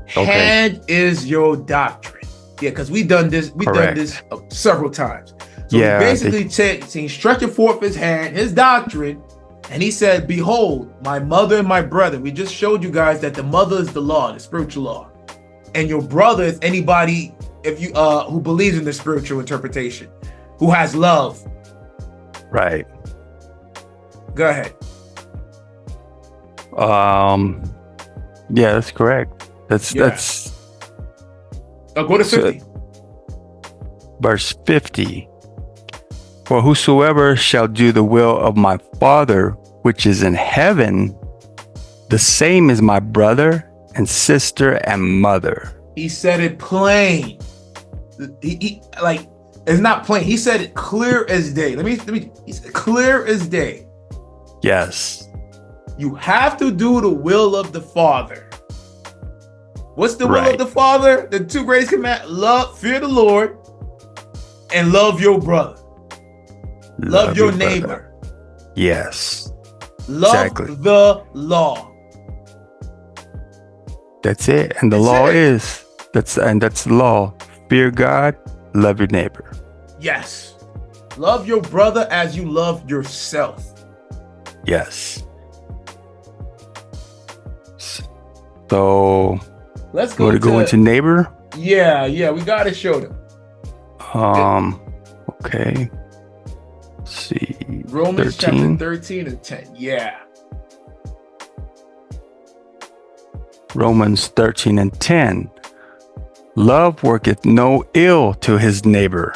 Okay. Hand is your doctrine. Yeah, because we've done this. We've done this several times. So Yeah, he basically saying, stretching forth his hand, his doctrine. And he said, Behold, my mother and my brother. We just showed you guys that the mother is the law, the spiritual law. And your brother is anybody if you who believes in the spiritual interpretation, who has love. Right. Go ahead. Yeah, that's correct. That's Go to 50. Verse 50. For whosoever shall do the will of my Father which is in heaven, the same is my brother and sister and mother. He said it plain. He like it's not plain. He said it clear as day. Let me. He said clear as day. Yes. You have to do the will of the Father. What's the will Right. of the Father? The two greatest commandments: love, fear the Lord, and love your brother. Love your neighbor. Yes. Love Exactly. the law. That's it. And the That's law it. is that's the law. Fear God, love your neighbor. Yes. Love your brother as you love yourself. Yes. So Let's you go want to go into neighbor? Yeah, we gotta show them. Okay. Let's see. Romans 13. chapter 13 and 10. Yeah. Romans 13 and 10. Love worketh no ill to his neighbor.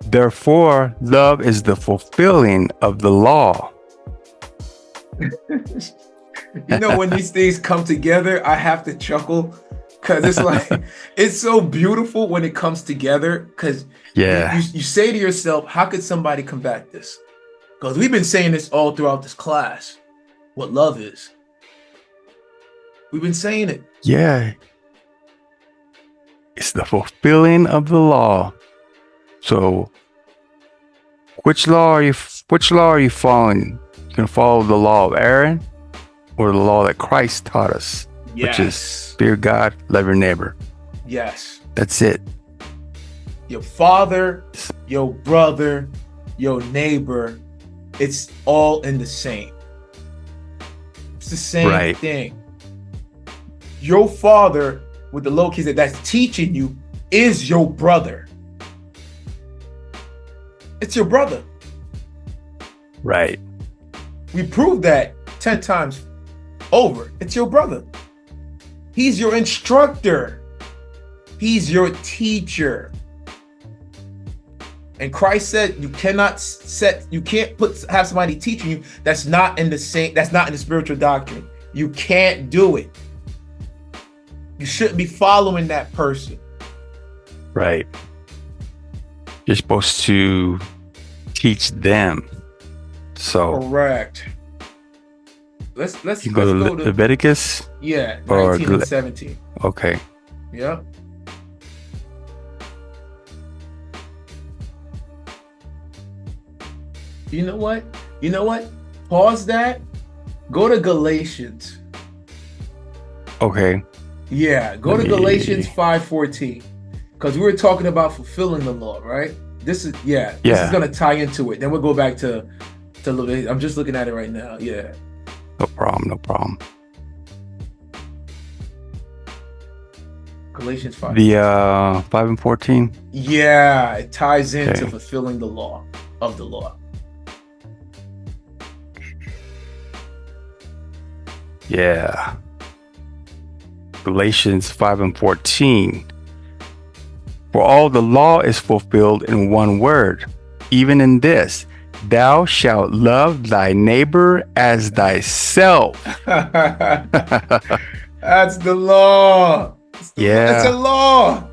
Therefore, love is the fulfilling of the law. You know, when these things come together, I have to chuckle because it's like, it's so beautiful when it comes together. Because Yeah. you say to yourself, how could somebody combat this? Because we've been saying this all throughout this class, what love is. We've been saying it. Yeah. It's the fulfilling of the law. So, which law are you following? You can follow the law of Aaron or the law that Christ taught us, which is fear God, love your neighbor. Yes. That's it. Your father, your brother, your neighbor, it's all in the same. It's the same thing. Your father with the low keys that's teaching you is your brother. It's your brother. Right. We proved that 10 times over. It's your brother. He's your instructor. He's your teacher. And Christ said you can't have somebody teaching you that's not in the spiritual doctrine. You can't do it. You shouldn't be following that person. Right. You're supposed to teach them. So correct. Let's you go to Leviticus. Yeah, or 19 and 17. Okay. Yeah. You know what? Pause that. Go to Galatians. Okay. Yeah, go to Galatians 5:14. Because we were talking about fulfilling the law, right? This is gonna tie into it. Then we'll go back to Leviticus. I'm just looking at it right now. Yeah. No problem. Galatians 5. The 5 and 14. Yeah, it ties into Okay. fulfilling the law of the law. Yeah. Galatians 5 and 14. For all the law is fulfilled in one word, even in this, thou shalt love thy neighbor as thyself. That's the law. It's a Yeah. law.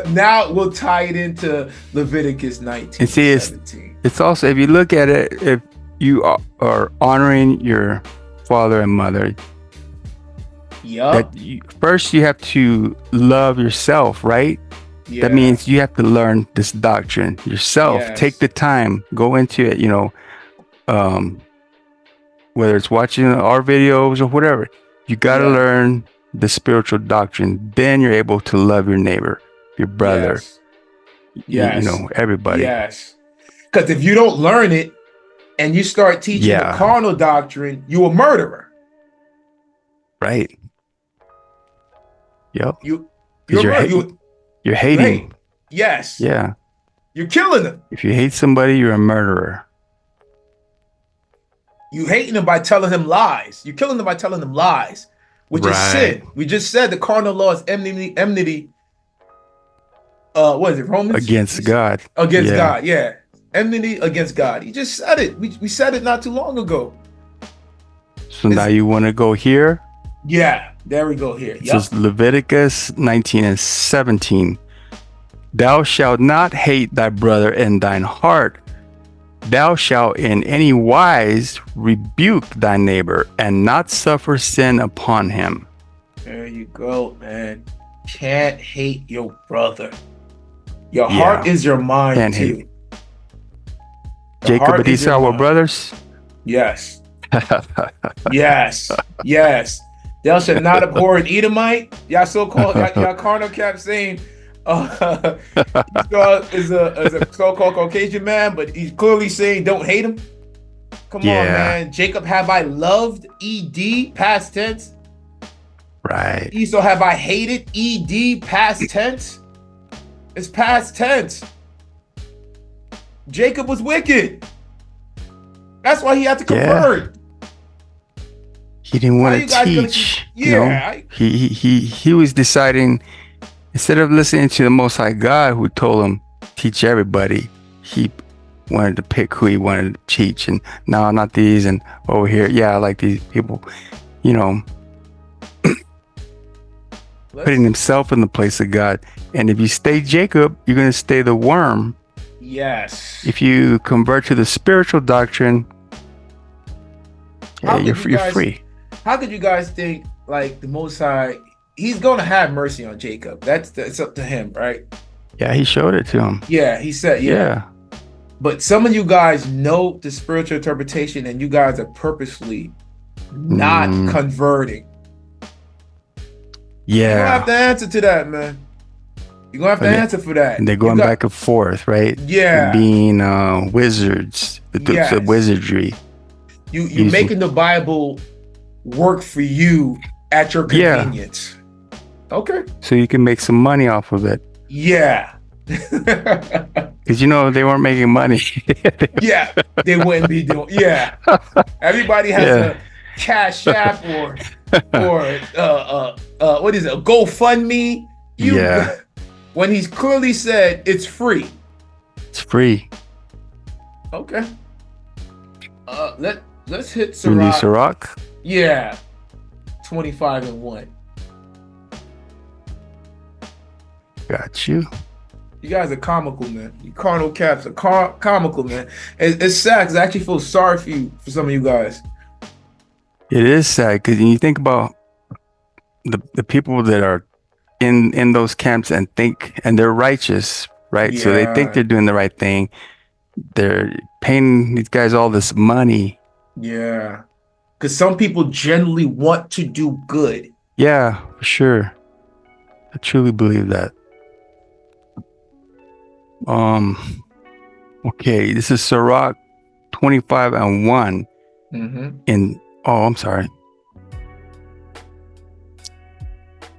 Now we'll tie it into Leviticus 19 And see, 17. it's also, if you look at it, if you are honoring your father and mother, Yup. first you have to love yourself, right? Yeah. That means you have to learn this doctrine yourself. Yes. Take the time, go into it, whether it's watching our videos or whatever. You got to learn the spiritual doctrine. Then you're able to love your neighbor, your brother, everybody. Yes. Because if you don't learn it and you start teaching the carnal doctrine, you're a murderer. Right. Yep. You're hating. Yes. Yeah. You're killing them. If you hate somebody, you're a murderer. You hating them by telling them lies. You're killing them by telling them lies, which is sin. We just said the carnal law is enmity. What is it? Romans? Against God. Against God, yeah. Enmity against God. He just said it. We said it not too long ago. So now you want to go here? Yeah, there we go here. This is Leviticus 19 and 17. Thou shalt not hate thy brother in thine heart. Thou shalt in any wise rebuke thy neighbor and not suffer sin upon him. There you go, man. Can't hate your brother. Your heart is your mind Can't too. Hate. Jacob and Esau were brothers? Yes. Yes. Thou shalt not abhor an Edomite. Y'all so-called, y'all carnal cap saying Esau is a so-called Caucasian man, but he's clearly saying don't hate him. Come on, man. Jacob have I loved, ED, past tense. Right. Esau have I hated, ED, past tense. It's past tense. Jacob was wicked. That's why he had to convert. He didn't want to teach. He was deciding, instead of listening to the Most High God who told him teach everybody, he wanted to pick who he wanted to teach. And no, not these, and over here, I like these people. Putting himself in the place of God. And if you stay Jacob, you're going to stay the worm. Yes. If you convert to the spiritual doctrine, you're free. How could you guys think like the Most High, he's going to have mercy on Jacob? It's up to him, right? Yeah, he showed it to him. Yeah, he said, yeah. But some of you guys know the spiritual interpretation and you guys are purposely not converting. Yeah. You're going to have to answer to that, man. You're going to have to answer for that. And they're going back and forth, right? Yeah. Being wizards, the wizardry. You're making the Bible work for you at your convenience. Okay. So you can make some money off of it. Yeah. Because they weren't making money. They wouldn't be doing. Yeah. Everybody has a Cash App or what is it? A GoFundMe. When he's clearly said it's free. It's free. Okay. Let's hit Sirach. You need Sirach? Yeah. 25 and 1. Got you. You guys are comical, man. You carnal caps are comical, man. It's sad because I actually feel sorry for some of you guys. It is sad because you think about the people that are in those camps and they're righteous, right? So they think they're doing the right thing. They're paying these guys all this money. Yeah. Because some people generally want to do good. Yeah, for sure. I truly believe that. Okay, this is Sirach 25 and 1. I'm sorry.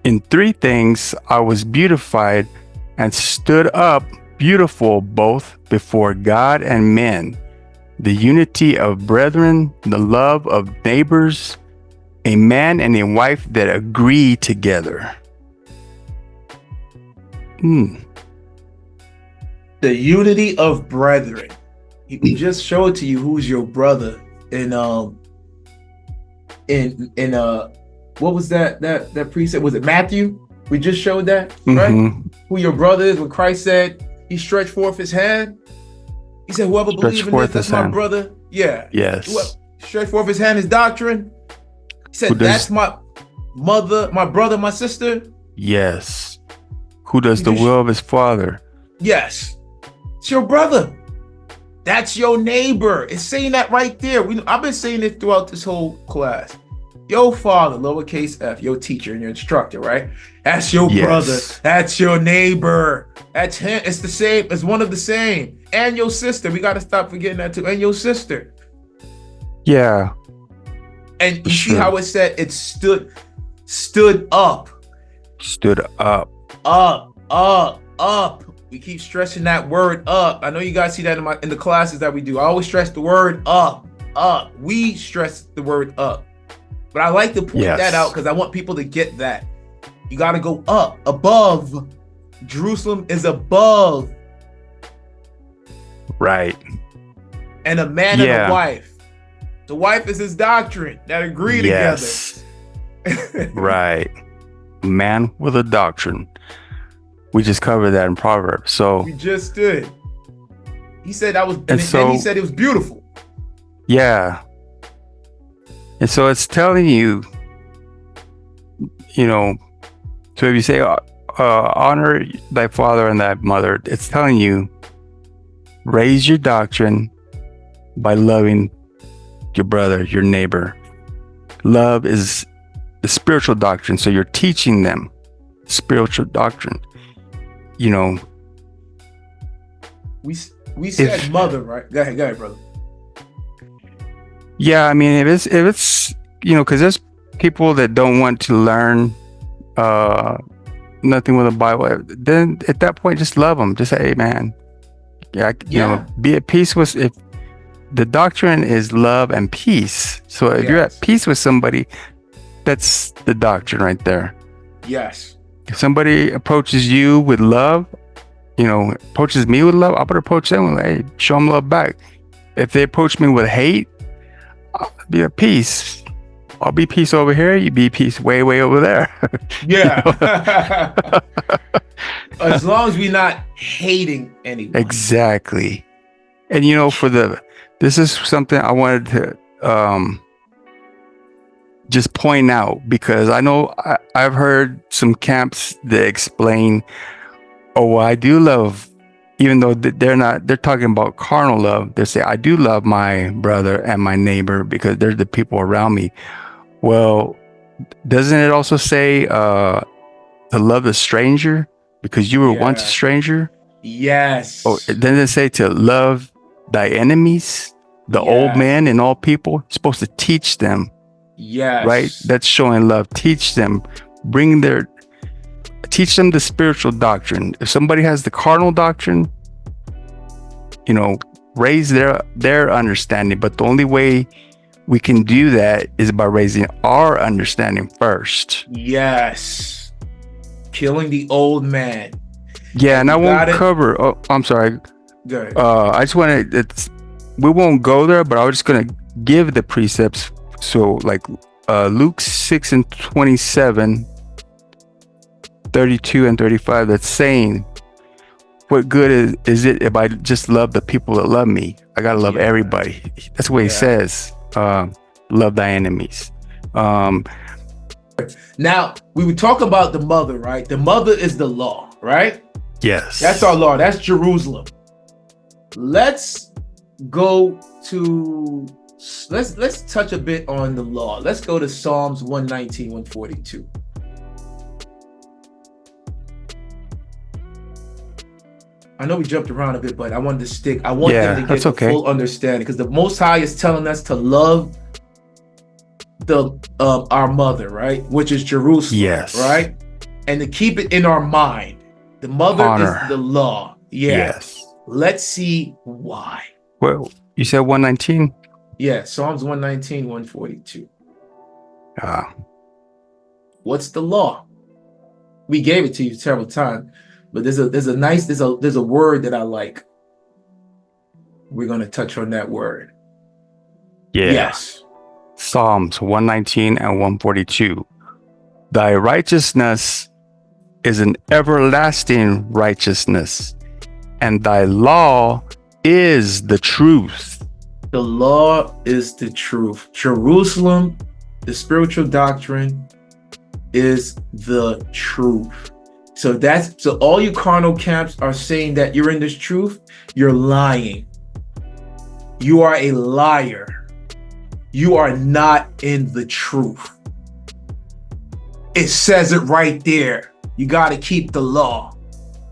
In 3 things I was beautified and stood up beautiful both before God and men. The unity of brethren, the love of neighbors, a man and a wife that agree together. The unity of brethren. He just showed to you who's your brother in what was that precept? Was it Matthew? We just showed that, right? Who your brother is when Christ said he stretched forth his hand. He said, whoever believes in this, that's my brother. Yeah. Yes. Whoever stretched forth his hand is doctrine. He said, that's my mother, my brother, my sister. Yes. Who does the will of his father. Yes. It's your brother. That's your neighbor. It's saying that right there. I've been saying it throughout this whole class. Your father, lowercase f, your teacher and your instructor, right? That's your brother. That's your neighbor. That's him. It's the same. It's one of the same. And your sister. We got to stop forgetting that too. And your sister. Yeah. And you see how it said it stood up. Stood up. Up. We keep stressing that word up. I know you guys see that in the classes that we do. I always stress the word up. We stress the word up. But I like to point that out because I want people to get that. You got to go up, above. Jerusalem is above. Right. And a man and a wife. The wife is his doctrine that agree together. Right. Man with a doctrine. We just covered that in Proverbs. So we just did. He said that was, and he said it was beautiful. Yeah. And so it's telling you, so if you say, honor thy father and thy mother, it's telling you, raise your doctrine by loving your brother, your neighbor. Love is the spiritual doctrine. So you're teaching them spiritual doctrine. We said mother, right? Go ahead, brother. Yeah, I mean, if it's because there's people that don't want to learn nothing with the Bible. Then at that point, just love them. Just say, hey, man, be at peace with. If the doctrine is love and peace, so if you're at peace with somebody, that's the doctrine right there. Yes. If somebody approaches you with love, approaches me with love, I'm gonna approach them with, hey, show them love back. If they approach me with hate, I'll be at peace. I'll be peace over here. You be peace way over there. Yeah. As long as we're not hating anyone. Exactly. And this is something I wanted to just point out, because I know I've heard some camps that explain, I do love, even though they're talking about carnal love. They say, I do love my brother and my neighbor because they're the people around me. Well, doesn't it also say to love the stranger because you were once a stranger? Yes. Oh, doesn't it say to love thy enemies, the old man and all people? You're supposed to teach them. Yes. Right? That's showing love. Teach them. Teach them the spiritual doctrine. If somebody has the carnal doctrine, raise their understanding. But the only way we can do that is by raising our understanding first. Yes. Killing the old man. Yeah, and I won't cover. Oh, I'm sorry. Go ahead. I just want to. We won't go there, but I was just gonna give the precepts. So, like Luke 6:27, 32 and 35. That's saying, what good is it if I just love the people that love me? I gotta love everybody. That's what he says. Love thy enemies. Now we would talk about the mother, right? The mother is the law, right? Yes. That's our law. That's Jerusalem. Let's go to let's touch a bit on the law. Let's go to Psalms 119, 142. I know we jumped around a bit, but I wanted to stick. I want them to get the full understanding, because the Most High is telling us to love our mother, right? Which is Jerusalem. Yes. Right? And to keep it in our mind. The mother is the law. Yes. Let's see why. Well, you said 119? Yeah, Psalms 119, 142. What's the law? We gave it to you several times. But there's a word that I like. We're gonna touch on that word. Yeah. Yes. Psalms 119 and 142. Thy righteousness is an everlasting righteousness, and thy law is the truth. The law is the truth. Jerusalem, the spiritual doctrine, is the truth. So all you carnal camps are saying that you're in this truth, you're lying. You are a liar. You are not in the truth. It says it right there. You got to keep the law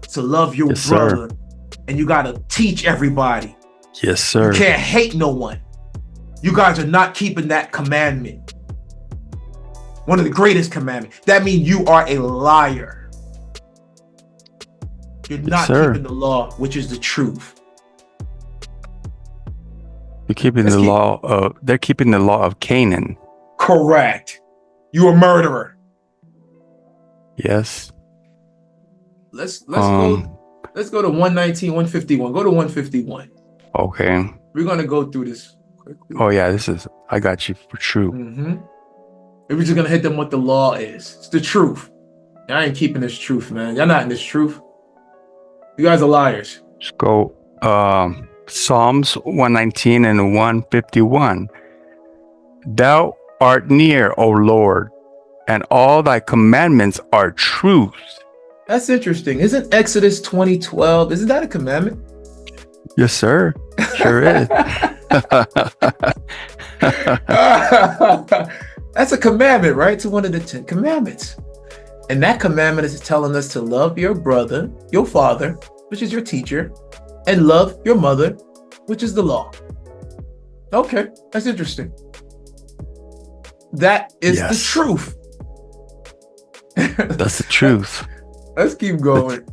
to love your brother, and you got to teach everybody. Yes, sir. You can't hate no one. You guys are not keeping that commandment. One of the greatest commandments. That means you are a liar. You're not keeping the law, which is the truth. You're keeping they're keeping the law of Canaan. Correct. You're a murderer. Yes. Let's go to 119, 151. Go to 151. Okay. We're gonna go through this quickly. Oh yeah, I got you for true. Mm-hmm. We're just gonna hit them what the law is. It's the truth. Y'all ain't keeping this truth, man. Y'all not in this truth. You guys are liars. Let's go. Psalms 119 and 151. Thou art near, O Lord, and all thy commandments are truth. That's interesting. Isn't Exodus 20:12? Isn't that a commandment? Yes, sir. Sure is. That's a commandment, right? To one of the 10 commandments. And that commandment is telling us to love your brother, your father, which is your teacher, and love your mother, which is the law. Okay, that's interesting. That is the truth. That's the truth. Let's keep going.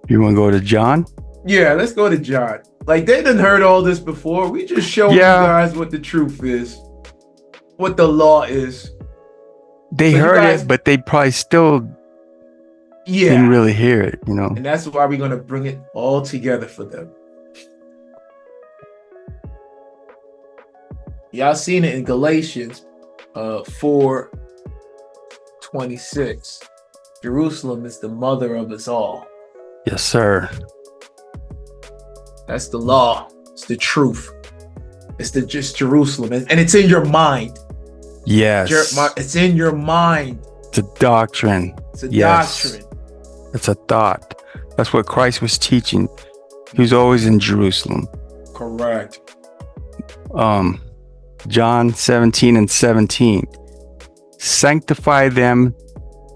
You want to go to John? Yeah, let's go to John. Like, they done heard all this before. We just showed you guys what the truth is, what the law is. They heard it, but they probably still didn't really hear it, you know. And that's why we're going to bring it all together for them. Y'all seen it in Galatians 4:26. Jerusalem is the mother of us all. Yes, sir. That's the law. It's the truth. It's just Jerusalem. And it's in your mind. Yes. It's in your mind. It's a doctrine. It's a doctrine. It's a thought. That's what Christ was teaching. He was always in Jerusalem. Correct. John 17 and 17. Sanctify them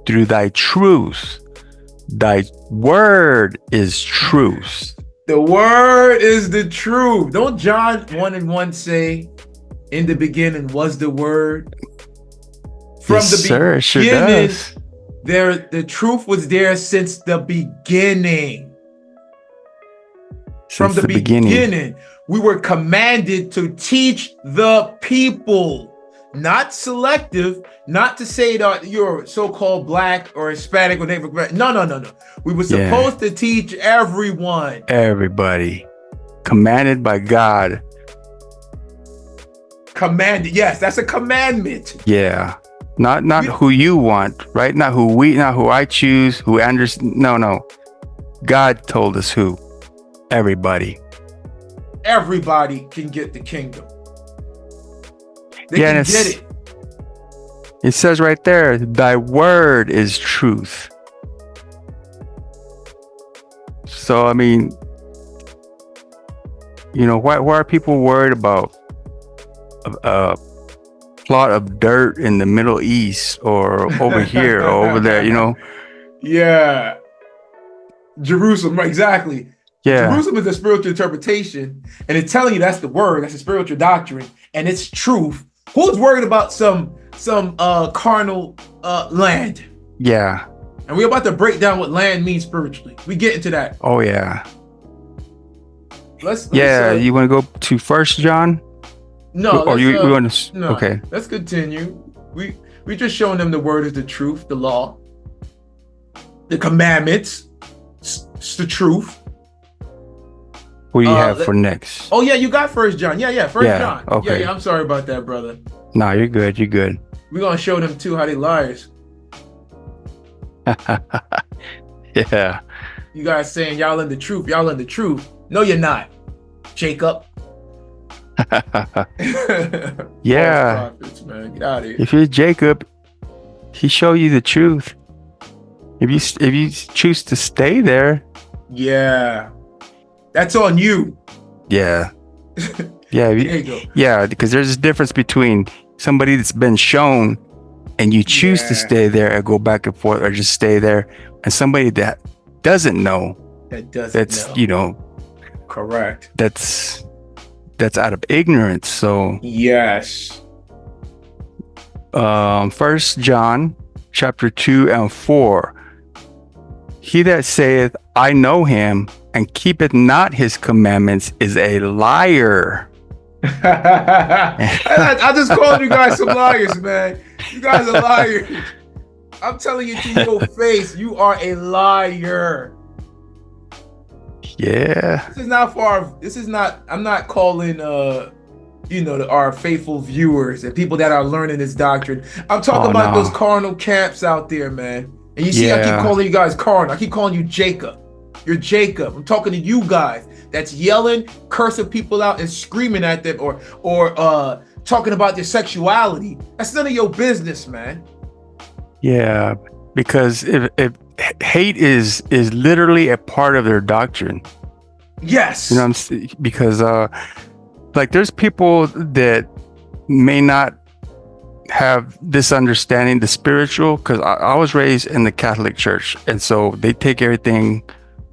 through thy truth. Thy word is truth. The word is the truth. Don't John 1:1 say, in the beginning was the word? From the beginning, it sure does. The truth was there since the beginning. From the beginning, we were commanded to teach the people. Not selective, not to say that you're so-called black or Hispanic or Native. No. We were supposed to teach everyone. Everybody. Commanded by God. Commanded. Yes, that's a commandment. Yeah. Not who you want, right? Not who I choose, who Anders. No. God told us who. Everybody. Everybody can get the kingdom. They can get it. It says right there, thy word is truth. So, I mean, you know, why are people worried about a plot of dirt in the Middle East or over here or over there, you know? Yeah. Jerusalem, exactly. Yeah. Jerusalem is a spiritual interpretation, and it's telling you that's the word, that's a spiritual doctrine, and it's truth. Who's worried about some carnal land? Yeah. And we're about to break down what land means spiritually. We get into that. Oh yeah. Let's you want to go to 1 John? No. No. Okay. Let's continue. We just showing them the word is the truth, the law. the commandments. It's the truth. What do you have for next? Oh yeah, you got First John. Yeah, First John. Okay. Yeah. I'm sorry about that, brother. Nah, you're good. You're good. We're gonna show them too how they liars. Yeah. You guys saying y'all in the truth. Y'all in the truth. No, you're not, Jacob. Yeah. Prophets, man. Get out of here. If you're Jacob, he show you the truth. If you choose to stay there, yeah, that's on you. Yeah. Yeah. There you go. Yeah, because there's a difference between somebody that's been shown and you choose to stay there and go back and forth or just stay there, and somebody that doesn't know. That's know. Correct. That's out of ignorance. So yes. 1 John chapter 2 and 4. He that saith, I know him, and keepeth not his commandments is a liar. I just called you guys some liars, man. You guys are liars. I'm telling you to your face, you are a liar. Yeah. This is not, I'm not calling our faithful viewers and people that are learning this doctrine. I'm talking about those carnal camps out there, man. And you see, I keep calling you guys carnal. I keep calling you Jacob. You're Jacob. I'm talking to you guys that's yelling, cursing people out and screaming at them or talking about their sexuality. That's none of your business, man. Yeah, because if hate is literally a part of their doctrine. Yes. You know what I'm saying? Because like there's people that may not have this understanding, the spiritual, because I was raised in the Catholic Church, and so they take everything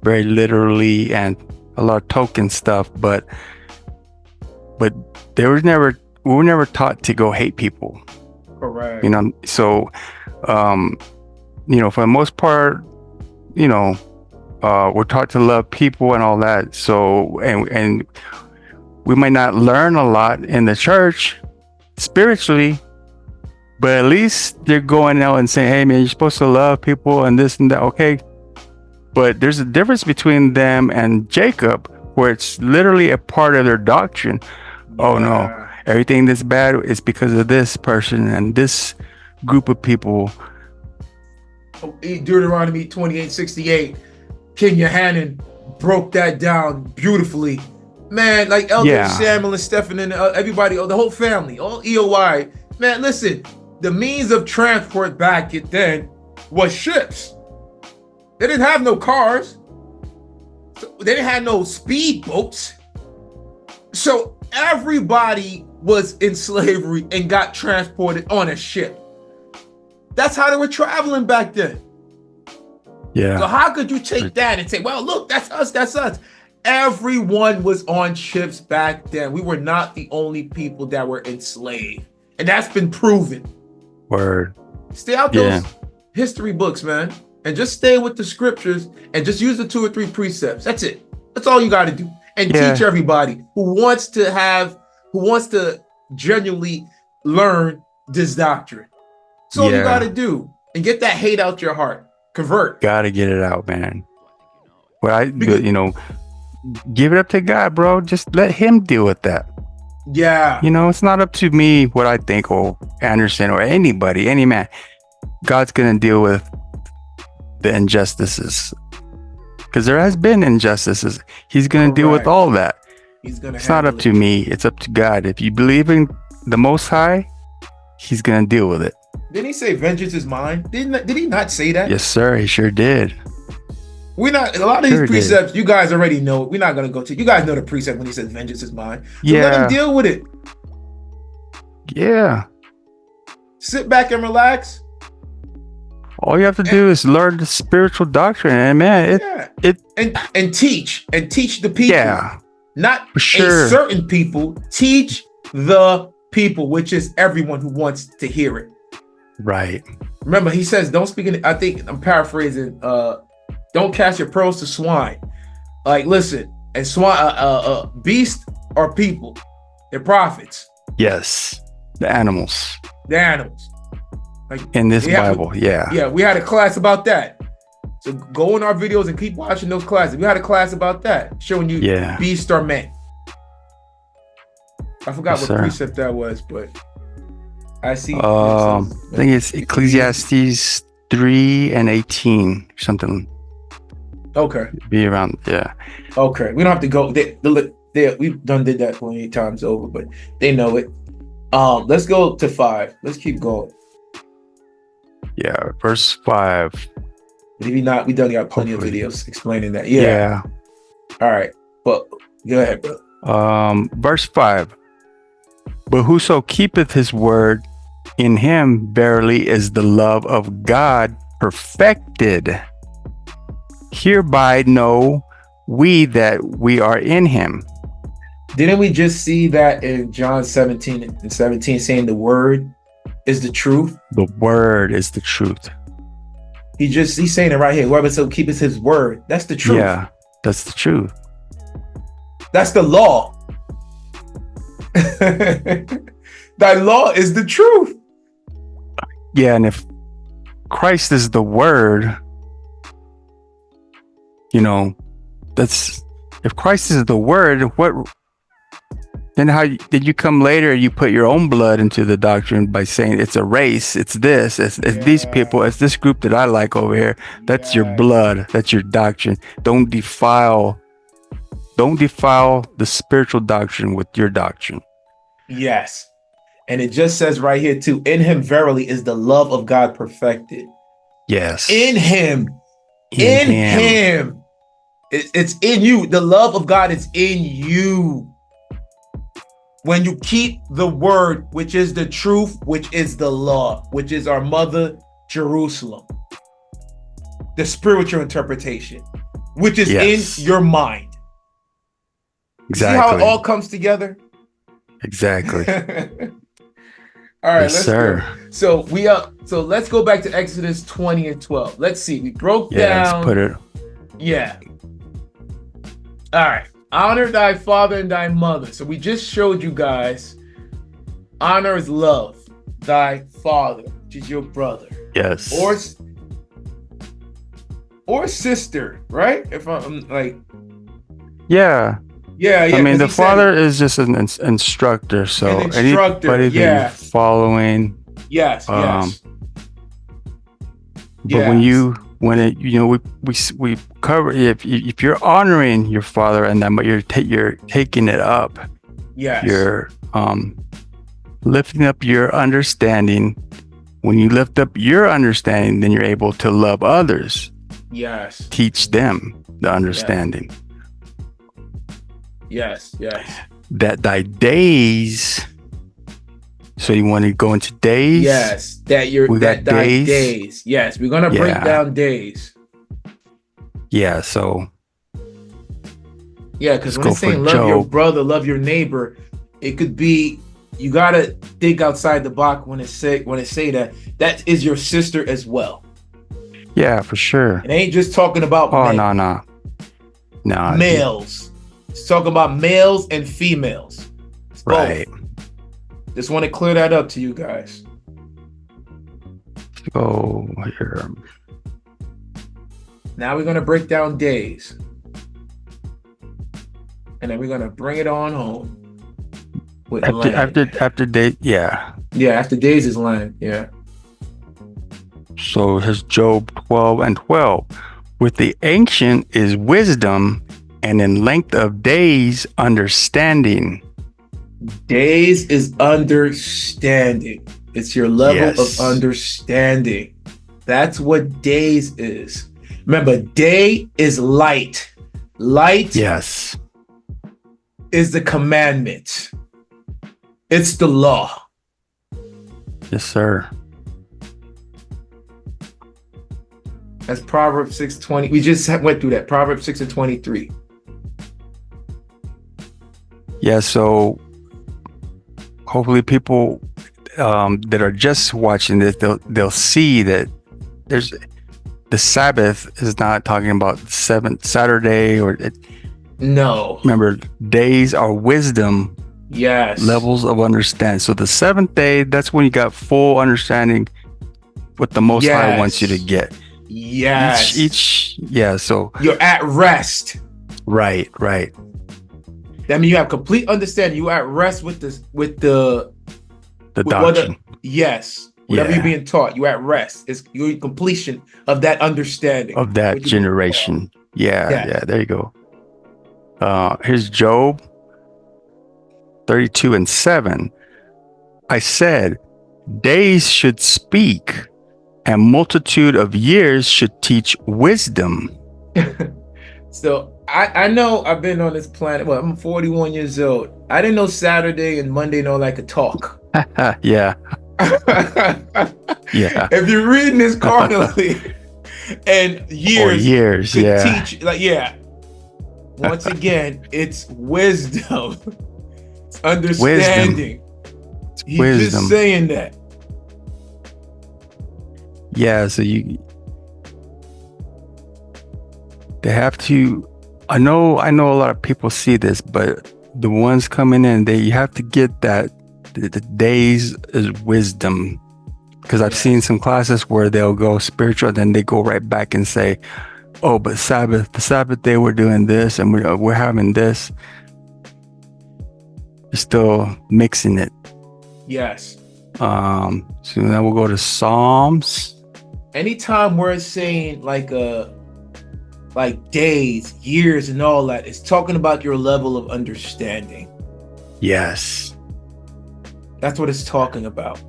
very literally and a lot of token stuff, but we were never taught to go hate people. Correct. You know, so for the most part, we're taught to love people and all that. So and we might not learn a lot in the church spiritually, but at least they're going out and saying, hey man, you're supposed to love people and this and that. Okay. But there's a difference between them and Jacob, where it's literally a part of their doctrine. Yeah. Oh no, everything that's bad is because of this person and this group of people. Deuteronomy 28:68. King Yohanan broke that down beautifully. Man, like Elder Samuel and Stephen and everybody, the whole family, all EOI. Man, listen, the means of transport back then was ships. They didn't have no cars. They didn't have no speedboats. So everybody was in slavery and got transported on a ship. That's how they were traveling back then. Yeah. So how could you take that and say, well, look, that's us. Everyone was on ships back then. We were not the only people that were enslaved. And that's been proven. Word. Stay out those history books, man. And just stay with the scriptures and just use the 2 or 3 precepts. That's it. That's all you got to do. And teach everybody who wants to genuinely learn this doctrine. That's all you got to do. And get that hate out your heart. Convert. Got to get it out, man. Give it up to God, bro. Just let him deal with that. Yeah. It's not up to me what I think or Anderson or anybody, any man. God's going to deal with the injustices, because there has been injustices. He's going to deal with all that. It's not up to me. It's up to God. If you believe in the Most High, he's going to deal with it. Didn't he say vengeance is mine? Did he not say that? Yes, sir. He sure did. A lot of these precepts, you guys already know. We're not going to go to. You guys know the precept when he says vengeance is mine. So let him deal with it. Yeah. Sit back and relax. All you have to do is learn the spiritual doctrine, and man, and teach the people. Yeah, not a certain people. Teach the people, which is everyone who wants to hear it. Right. Remember, he says, "Don't speak in." I think I'm paraphrasing. Don't cast your pearls to swine. Like, listen, and swine, beast or people, they're prophets. Yes, the animals. The animals. Like in this Bible, we had a class about that. So go in our videos and keep watching those classes. We had a class about that, showing you beast or man. I forgot what precept that was, but I see. I think it's Ecclesiastes 3:18 or something. Okay. Be around, Okay, we don't have to go. We've did that 28 times over, but they know it. Let's go to 5. Let's keep going. Yeah, verse 5. But if you're not, we done got plenty of videos explaining that. Yeah. All right, but go ahead, bro. Verse 5. But whoso keepeth his word, in him verily is the love of God perfected. Hereby know we that we are in him. Didn't we just see that in John 17:17, saying the word is the truth? The word is the truth. He's saying it right here. Whoever so keeps his word, that's the truth. Yeah, that's the truth. That's the law. Thy law is the truth. Yeah, and if Christ is the word, that's, if Christ is the word, then how did you come later and you put your own blood into the doctrine by saying it's a race, it's this, it's these people, it's this group that I like over here. That's your blood, that's your doctrine. Don't defile the spiritual doctrine with your doctrine. Yes. And it just says right here too, in him verily is the love of God perfected. Yes. In him. It's in you. The love of God is in you. When you keep the word, which is the truth, which is the law, which is our mother, Jerusalem. The spiritual interpretation, which is in your mind. Exactly. See how it all comes together? Exactly. All right, let's go. So let's go back to Exodus 20 and 12. Let's see. We broke down. Let's put it. Yeah. All right. Honor thy father and thy mother. So we just showed you guys. Honor is love. Thy father, which is your brother. Yes. Or sister, right? If I'm like. Yeah. Yeah. I mean, the father is just an instructor. So anybody that you're following. Yes. But we cover, if you're honoring your father and then, but you're taking it up. Yes. You're lifting up your understanding. When you lift up your understanding, then you're able to love others. Yes. Teach them the understanding. Yes. That thy days. So you want to go into days? Yes. Thy days. Yes. We're gonna break down days. Yeah. So. Yeah, because when it's saying love your brother, love your neighbor, it could be you gotta think outside the box when it say that is your sister as well. Yeah, for sure. It ain't just talking about no males. It's talking about males and females. It's right. Both. Just want to clear that up to you guys. Let's go here. Now we're gonna break down days. And then we're gonna bring it on home. With after day, yeah, after days is land, yeah. So here's Job 12:12. With the ancient is wisdom, and in length of days understanding. Days is understanding. It's your level of understanding. That's what days is. Remember, day is light. Light is the commandment. It's the law. Yes, sir. That's Proverbs 6:20. We just went through that. Proverbs 6:23. Yeah, so hopefully people that are just watching this, they'll see that there's the Sabbath is not talking about Saturday no. Remember, days are wisdom. Yes. Levels of understanding. So the seventh day, that's when you got full understanding what the Most High wants you to get. Yes. Yeah. So You're at rest. right. That means you have complete understanding. You're at rest with this, with the doctrine. yes. Whatever you're Yeah. being taught, you're at rest. It's your completion of that understanding. Of that generation. Yeah. There you go. Here's Job 32:7. I said, days should speak, and multitude of years should teach wisdom. So I know I've been on this planet. Well, I'm 41 years old. I didn't know Saturday and Monday and all that could talk. Yeah. Yeah. If you're reading this carnally and years could teach, like, once again, it's wisdom. It's understanding. He's wisdom. Just saying that. Yeah, so they have to. I know a lot of people see this, but the ones coming in, you have to get that the days is wisdom. Because I've seen some classes where they'll go spiritual, then they go right back and say, "Oh, but the Sabbath day we're doing this, and we're having this." They're still mixing it. Yes. So now we'll go to Psalms. Anytime we're saying like days, years, and all that, it's talking about your level of understanding. Yes. That's what it's talking about.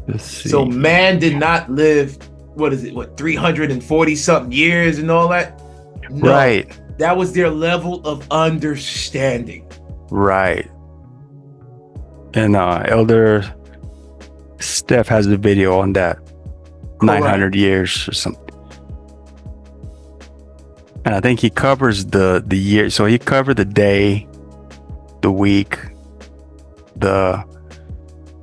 Let's see. So man did not live, 340 something years and all that? No, right. That was their level of understanding. Right. And Elder Steph has a video on that. Correct. 900 years or something. And I think he covers the year. So he covered the day, the week, the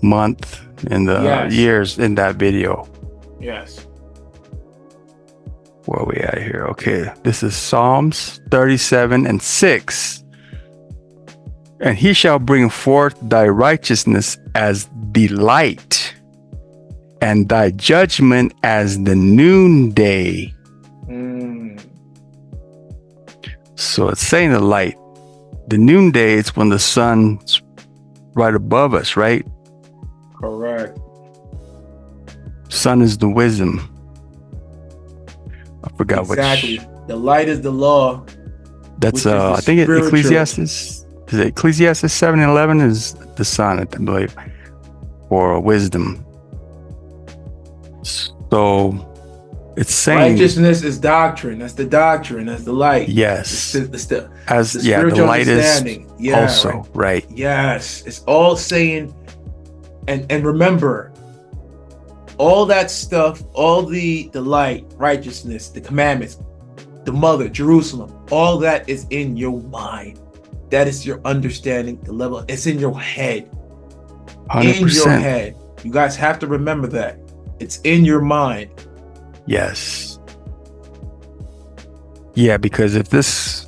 month, and the years in that video. Yes. Where are we at here? Okay, this is Psalms 37:6. And he shall bring forth thy righteousness as the light, and thy judgment as the noonday. So it's saying the light. The noonday is when the sun's right above us, right? Correct. Sun is the wisdom. I forgot exactly. The light is the law. That's I think Ecclesiastes. Is it Ecclesiastes 7:11 is the sun, I believe, or wisdom. So it's saying righteousness is doctrine. That's the doctrine. That's the light. Yes. The the light is also right. Yes. It's all saying, and remember, all that stuff, all the light, righteousness, the commandments, the mother, Jerusalem, all that is in your mind. That is your understanding, the level. It's in your head. 100%. In your head. You guys have to remember that. It's in your mind. Yes. Yeah, because if this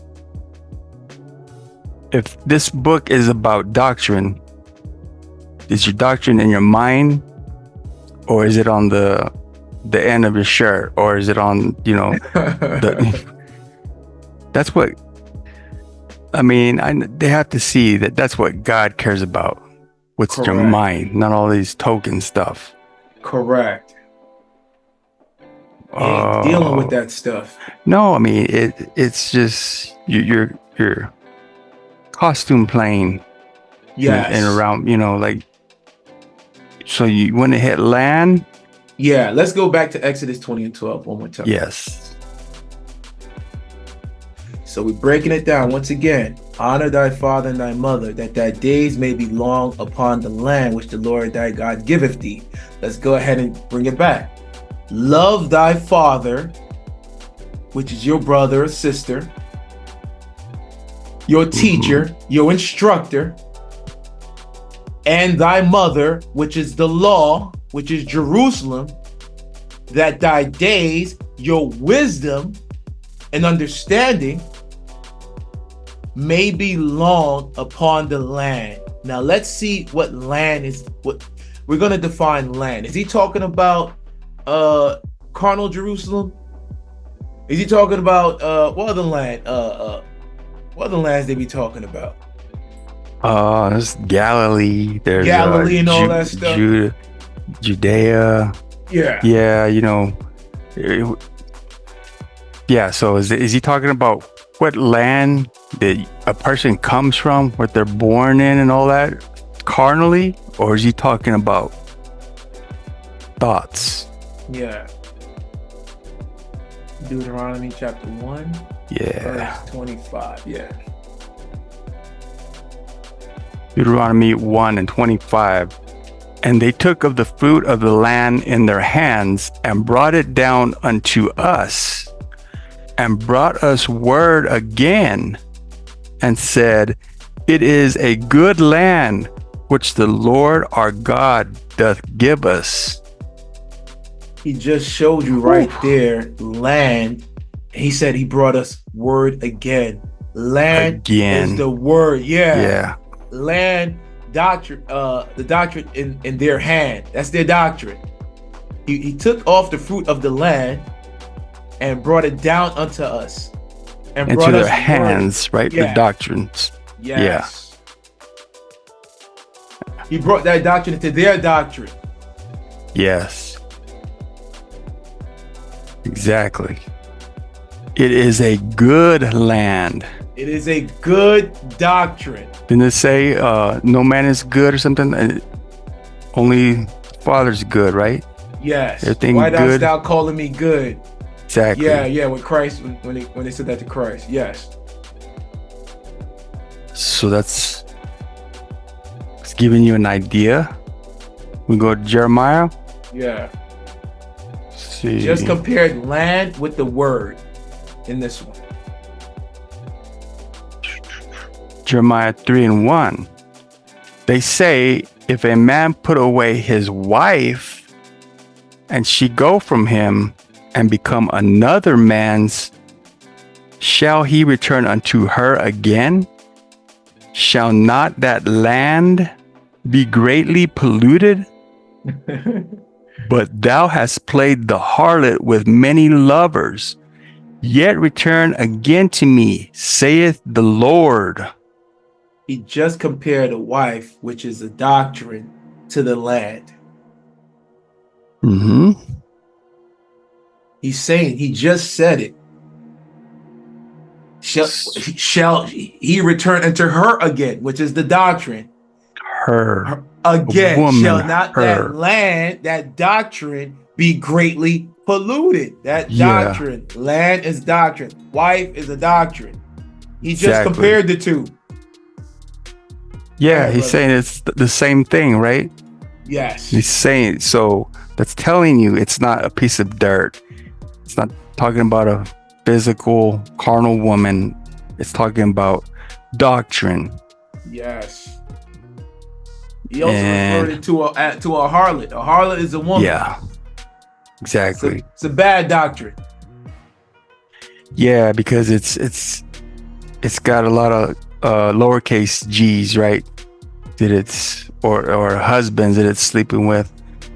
book is about doctrine, is your doctrine in your mind, or is it on the end of your shirt, or is it on, that's what I mean. They have to see that that's what God cares about. What's your mind, not all these token stuff. Correct. Ain't dealing with that stuff. No, I mean it's just your costume playing. Yes. And around, like, so you want to hit land? Yeah, let's go back to Exodus 20:12 one more time. Yes. So we're breaking it down once again. Honor thy father and thy mother, that thy days may be long upon the land which the Lord thy God giveth thee. Let's go ahead and bring it back. Love thy father, which is your brother or sister, your teacher, your instructor, and thy mother, which is the law, which is Jerusalem, that thy days, your wisdom and understanding may be long upon the land. Now let's see what land is. What we're going to define land. Is he talking about carnal Jerusalem? Is he talking about what other land? What other lands they be talking about? There's Galilee. There's Galilee and all that stuff. Judea. Yeah. Yeah, yeah. So is he talking about what land that a person comes from, what they're born in, and all that, carnally, or is he talking about thoughts? Yeah. Deuteronomy chapter 1. Yeah. Verse 25. Yeah. Deuteronomy 1 and 25. And they took of the fruit of the land in their hands and brought it down unto us, and brought us word again, and said, It is a good land which the Lord our God doth give us. He just showed you right there land. He said he brought us word again. Land is the word. Yeah. Land doctrine, the doctrine in their hand. That's their doctrine. He took off the fruit of the land and brought it down unto us. And into brought their us hands, word. right? Yeah. The doctrines. Yes. Yeah. He brought that doctrine into their doctrine. Yes. Exactly. It is a good land. It is a good doctrine. Didn't it say no man is good or something? Only the Father's good, right? Yes. Everything Why good. dost thou calling me good? Exactly. Yeah. With Christ, when they said that to Christ. Yes. So it's giving you an idea. We go to Jeremiah. Yeah. See. Just compared land with the word in this one. Jeremiah 3 and 1. They say, if a man put away his wife and she go from him and become another man's, shall he return unto her again? Shall not that land be greatly polluted? But thou hast played the harlot with many lovers. Yet return again to me, saith the Lord. He just compared a wife, which is a doctrine, to the land. Mm-hmm. He's saying, he just said it. Shall he return unto her again, which is the doctrine. Her again, woman, shall not her. that land, that doctrine, be greatly polluted? That doctrine, land is doctrine, wife is a doctrine. He just compared the two. Yeah, he's saying it's the same thing, right? Yes. He's saying, so that's telling you it's not a piece of dirt. It's not talking about a physical, carnal woman. It's talking about doctrine. Yes. He also referred it to a harlot. A harlot is a woman. Yeah. Exactly. It's a bad doctrine. Yeah, because it's got a lot of lowercase g's, right? That it's or husbands that it's sleeping with.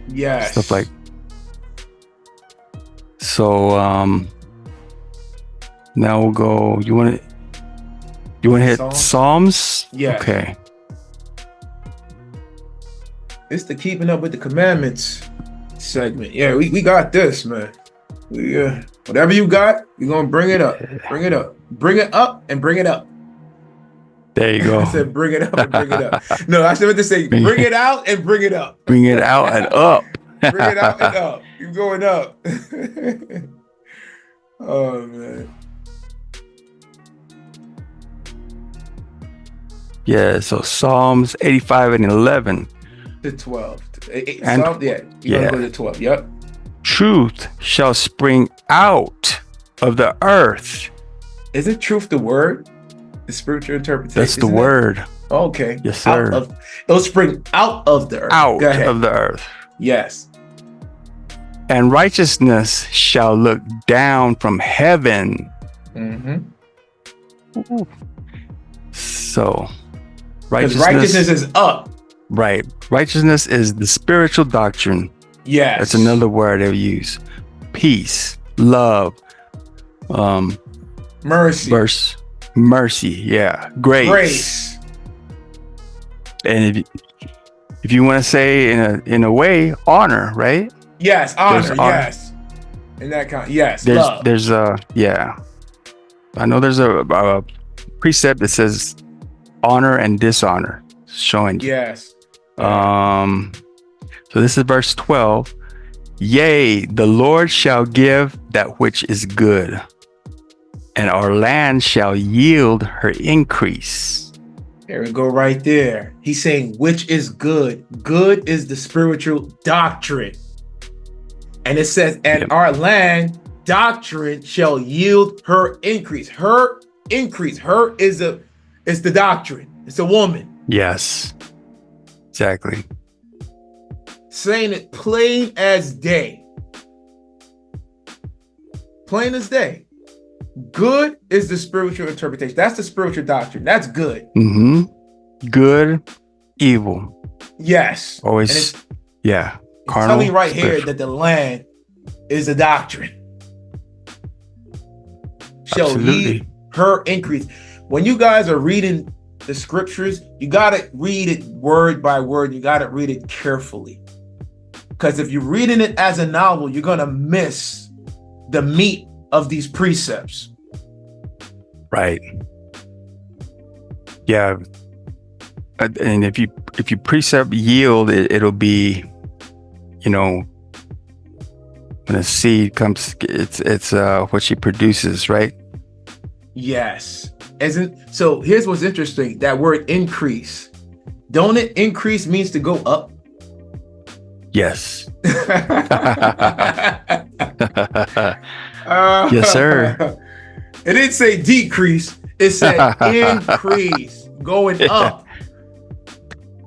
Yes. Stuff like. So now we'll go. You want to hit Psalms? Yeah. Okay. It's the keeping up with the commandments segment. Yeah, we got this, man. Whatever you got, we're gonna bring it up. Bring it up. Bring it up and bring it up. There you go. I said bring it up and bring it up. No, I said what to say. Bring it out and bring it up. Bring it out and up. Bring it out and up. You're going up. Oh man. Yeah, so Psalms 85 and 11. To 12. And, Psalm, you're gonna go to 12. Yep. Truth shall spring out of the earth. Isn't truth the word? The spiritual interpretation. That's the word. Okay. Yes, sir. It'll spring out of the earth. Out of the earth. Yes. And righteousness shall look down from heaven. Mm-hmm. So, righteousness is up. Right. Righteousness is the spiritual doctrine. Yes. That's another word they use. Peace, love, mercy. Mercy, yeah. Grace. And if you want to say in a way, honor, right? Yes, honor, yes. In that kind, yes, love. There's yeah. I know there's a precept that says honor and dishonor, showing. Yes. So this is verse 12. Yea, the Lord shall give that which is good, and our land shall yield her increase. There we go, right there. He's saying which is good. Good is the spiritual doctrine. And it says, and our land doctrine shall yield her increase. Her increase. Her is the doctrine. It's a woman. Yes. Exactly. Saying it plain as day. Plain as day. Good is the spiritual interpretation. That's the spiritual doctrine. That's good. Mm-hmm. Good, evil. Yes. Always, yeah. Carnal, telling right spiritual. Here that the land is a doctrine. Shall yield her increase. When you guys are reading the scriptures, you got to read it word by word. You got to read it carefully. Because if you're reading it as a novel, you're going to miss the meat of these precepts. Right. Yeah. And if you precept yield, it'll be, when a seed comes, it's what she produces, right? Yes. So here's what's interesting. That word increase. Don't it increase means to go up? Yes. Yes, sir. It didn't say decrease. It said increase, going up.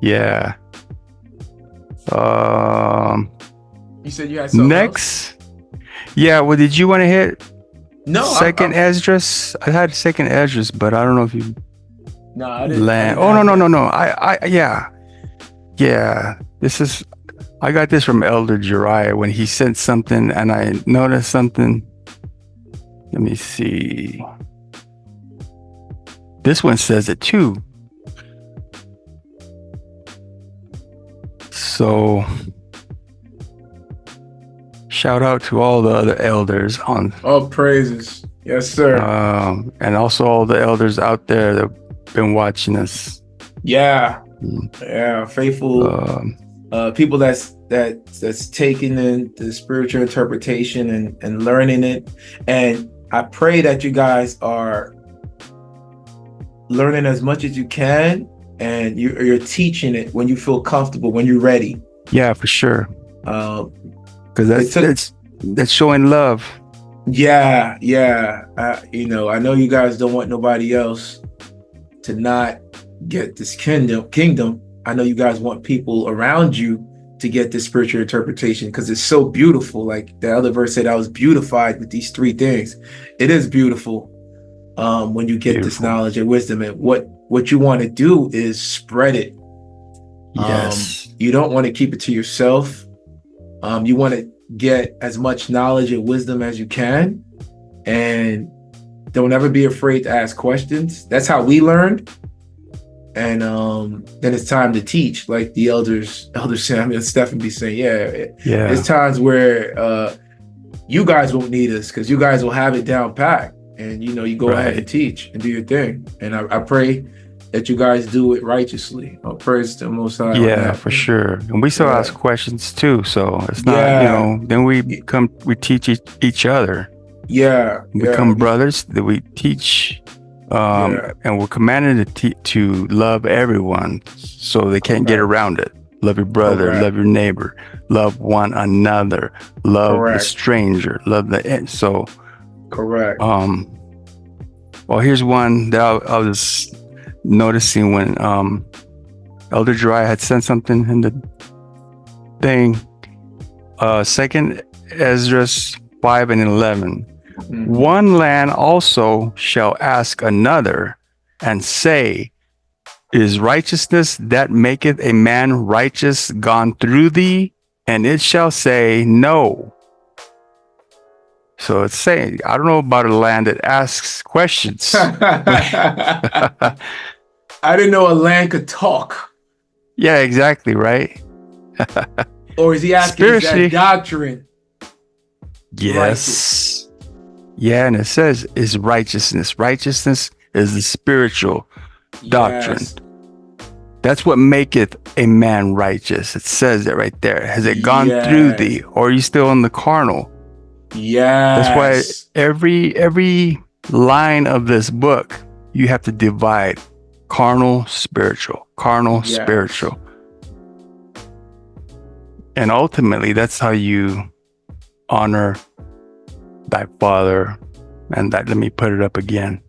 Yeah. You said you had something next else? Yeah, well, did you want to hit second Esdras? I had second Esdras, but I don't know if you I didn't land. No. I got this from Elder Jeriah when he sent something and I noticed something. Let me see. This one says it too. So shout out to all the other elders on. All praises. Yes, sir. And also all the elders out there that have been watching us. Yeah. Yeah. Faithful people that's taking in the spiritual interpretation and learning it. And I pray that you guys are learning as much as you can, and you're teaching it when you feel comfortable, when you're ready. Yeah, for sure. Because that's showing love. Yeah. I know you guys don't want nobody else to not get this kingdom. I know you guys want people around you to get this spiritual interpretation because it's so beautiful. Like the other verse said, I was beautified with these three things. It is beautiful when you get this knowledge and wisdom. And what you want to do is spread it. Yes. You don't want to keep it to yourself. You want to get as much knowledge and wisdom as you can. And don't ever be afraid to ask questions. That's how we learned. And then it's time to teach, like the Elder Samuel and Stephen be saying, yeah. There's times where you guys won't need us because you guys will have it down packed, and you go ahead and teach and do your thing. And I pray that you guys do it righteously. I'll praise the Most High. Yeah, for sure. And we still ask questions too, so it's not then we teach each other. Yeah, we become brothers that we teach. And we're commanded to love everyone, so they can't get around it. Love your brother, love your neighbor, love one another, love the stranger, love so. Correct. Well, here's one that I was noticing when Elder Jeriah had sent something in the thing. Second Esdras 5 and 11. Mm-hmm. One land also shall ask another and say, is righteousness that maketh a man righteous gone through thee? and it shall say no. So it's saying, I don't know about a land that asks questions. I didn't know a land could talk. Yeah, exactly, right? Or is he asking, is that Spiritually, doctrine yes. Yeah, and it says is righteousness. Righteousness is the spiritual doctrine. Yes. That's what maketh a man righteous. It says it right there. Has it gone through thee, or are you still in the carnal? Yes. That's why every line of this book, you have to divide carnal, spiritual, carnal, Yes. spiritual. And ultimately, that's how you honor thy father and that. Let me put it up again.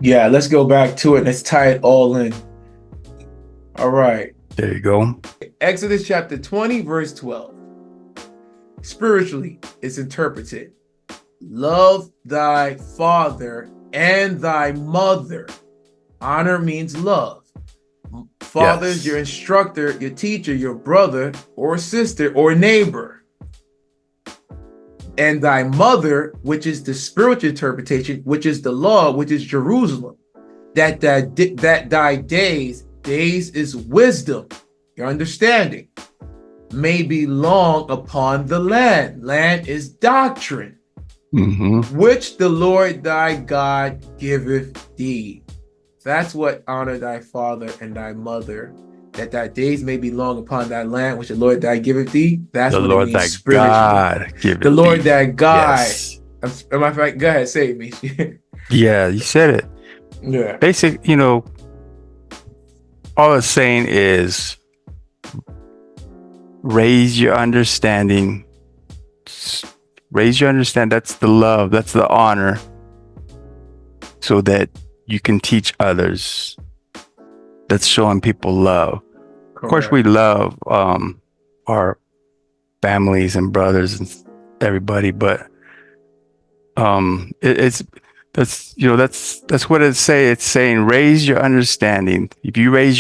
Yeah, let's go back to it. Let's tie it all in. All right. There you go. Exodus chapter 20, verse 12. Spiritually, it's interpreted. Love thy father and thy mother. Honor means love. Father is your instructor, your teacher, your brother or sister or neighbor. And thy mother, which is the spiritual interpretation, which is the law, which is Jerusalem. That thy days is wisdom, your understanding, may be long upon the land. Land is doctrine, which the Lord thy God giveth thee. That's what honor thy father and thy mother, that thy days may be long upon thy land, which the Lord thy giveth thee. That's the what Lord it means thy spiritually. God giveth the Lord thee. thy God. Yes. Am I right? Go ahead, say it, me. Yeah, you said it. Yeah. Basic, all it's saying is raise your understanding. Raise your understanding. That's the love. That's the honor. So that you can teach others. That's showing people love. Correct. Of course, we love our families and brothers and everybody, but that's what it's saying. It's saying raise your understanding. If you raise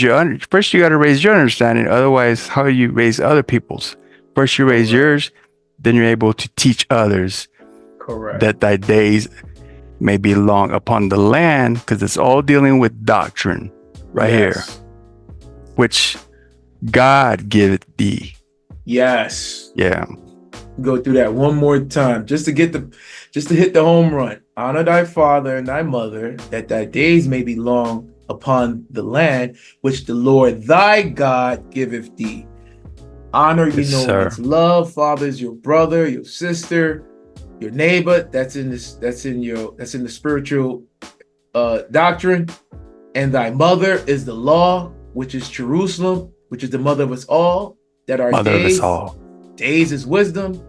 first, you got to raise your understanding. Otherwise, how do you raise other people's? First, you raise yours, then you're able to teach others. Correct. That thy days may be long upon the land, because it's all dealing with doctrine right here, which God giveth thee. Yes. Yeah. Go through that one more time, just to hit the home run. Honor thy father and thy mother, that thy days may be long upon the land which the Lord thy God giveth thee. Honor, means love. Father is your brother, your sister, your neighbor. That's in the spiritual doctrine. And thy mother is the law, which is Jerusalem, which is the mother of us all. That our days is wisdom,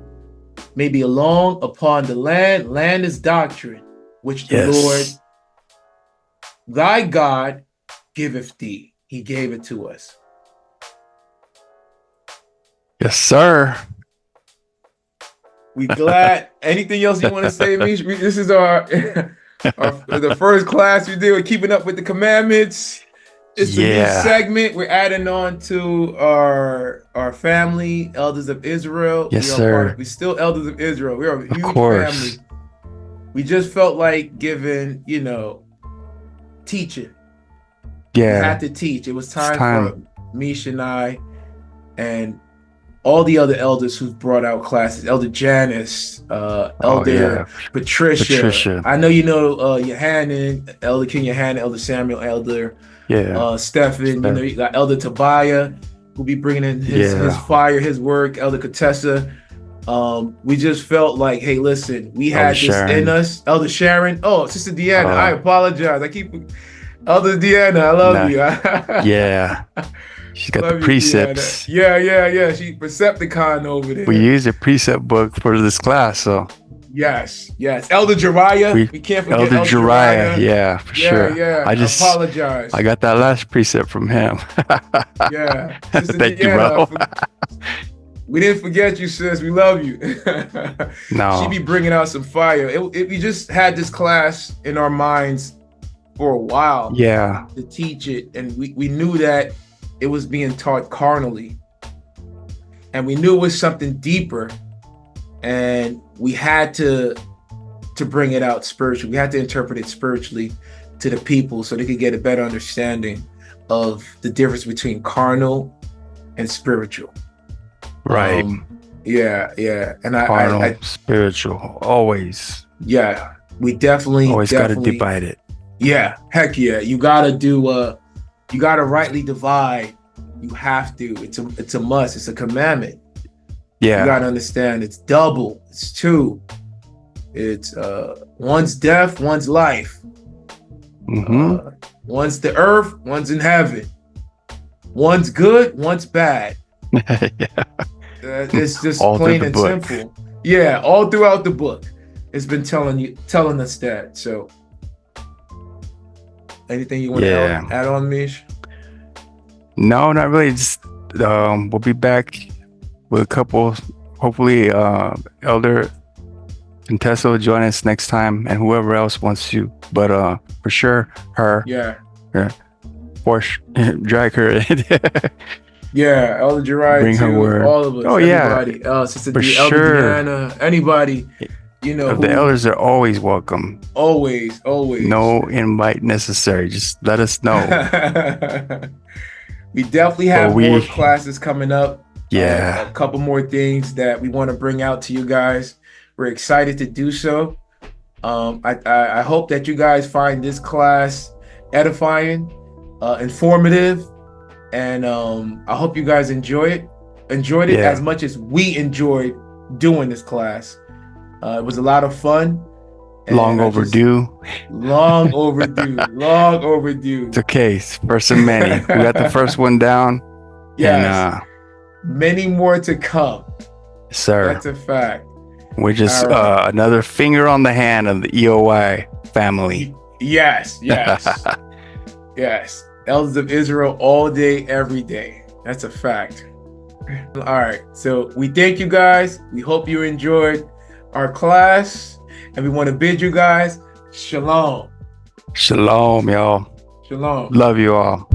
may be long upon the land. Land is doctrine, which the Lord thy God giveth thee. He gave it to us. Yes, sir. We glad. Anything else you want to say, Mish? This is the first class we did with keeping up with the commandments. It's a new segment. We're adding on to our family, elders of Israel. Yes, sir. We're still elders of Israel. We are a huge family. We just felt like giving, teaching. Yeah. We had to teach. It was time for Mish and I and all the other elders who've brought out classes. Elder Janice, Elder Patricia. I know Yohanan, Elder King Yohanan, Elder Samuel, Elder Stephen. You got Elder Tobiah, who'll be bringing in his fire, his work. Elder Contessa. We just felt like, hey, listen, we had this in us. Elder Sharon. Oh, Sister Deanna, I apologize. Elder Deanna, I love you. Yeah. She's got the precepts. Yeah. She Precepticon over there. We use a precept book for this class, so. Yes. Elder Jariah. We can't forget Elder Jariah. Yeah, for sure. Yeah. I apologize. I got that last precept from him. Yeah. Thank you, bro. We didn't forget you, sis. We love you. No. She be bringing out some fire. We just had this class in our minds for a while. Yeah. To teach it, and we knew that it was being taught carnally. and we knew it was something deeper, and we had to bring it out spiritually. We had to interpret it spiritually to the people so they could get a better understanding of the difference between carnal and spiritual. Right. Yeah. And Carnal, spiritual, always. Yeah, we definitely got to divide it. Yeah, heck yeah. You gotta you gotta rightly divide. You have to. It's a must. It's a commandment. Yeah. You gotta understand. It's double. It's two. It's one's death, one's life. One's the earth, one's in heaven. One's good, one's bad. It's just all plain and simple. Yeah, all throughout the book, it's been telling us that. So, anything you want to add on, Mish? No, not really. Just we'll be back with a couple. Hopefully, Elder Contessa will join us next time, and whoever else wants to. But for sure, her. Yeah. Force drag her. Yeah, Elder Gerard, bring her word. All of us. Everybody else. Sister for Elder sure. Deanna, anybody. The elders are always welcome. Always. No invite necessary. Just let us know. We definitely have more classes coming up. Yeah. A couple more things that we want to bring out to you guys. We're excited to do so. I hope that you guys find this class edifying, informative, and I hope you guys enjoyed it as much as we enjoyed doing this class. It was a lot of fun. Long overdue. It's okay. First of many. We got the first one down. Yes. And, many more to come. Sir. That's a fact. We're just another finger on the hand of the EOI family. Yes. Yes. Elders of Israel all day, every day. That's a fact. All right. So we thank you guys. We hope you enjoyed our class. And we want to bid you guys shalom. Shalom, y'all. Shalom. Love you all.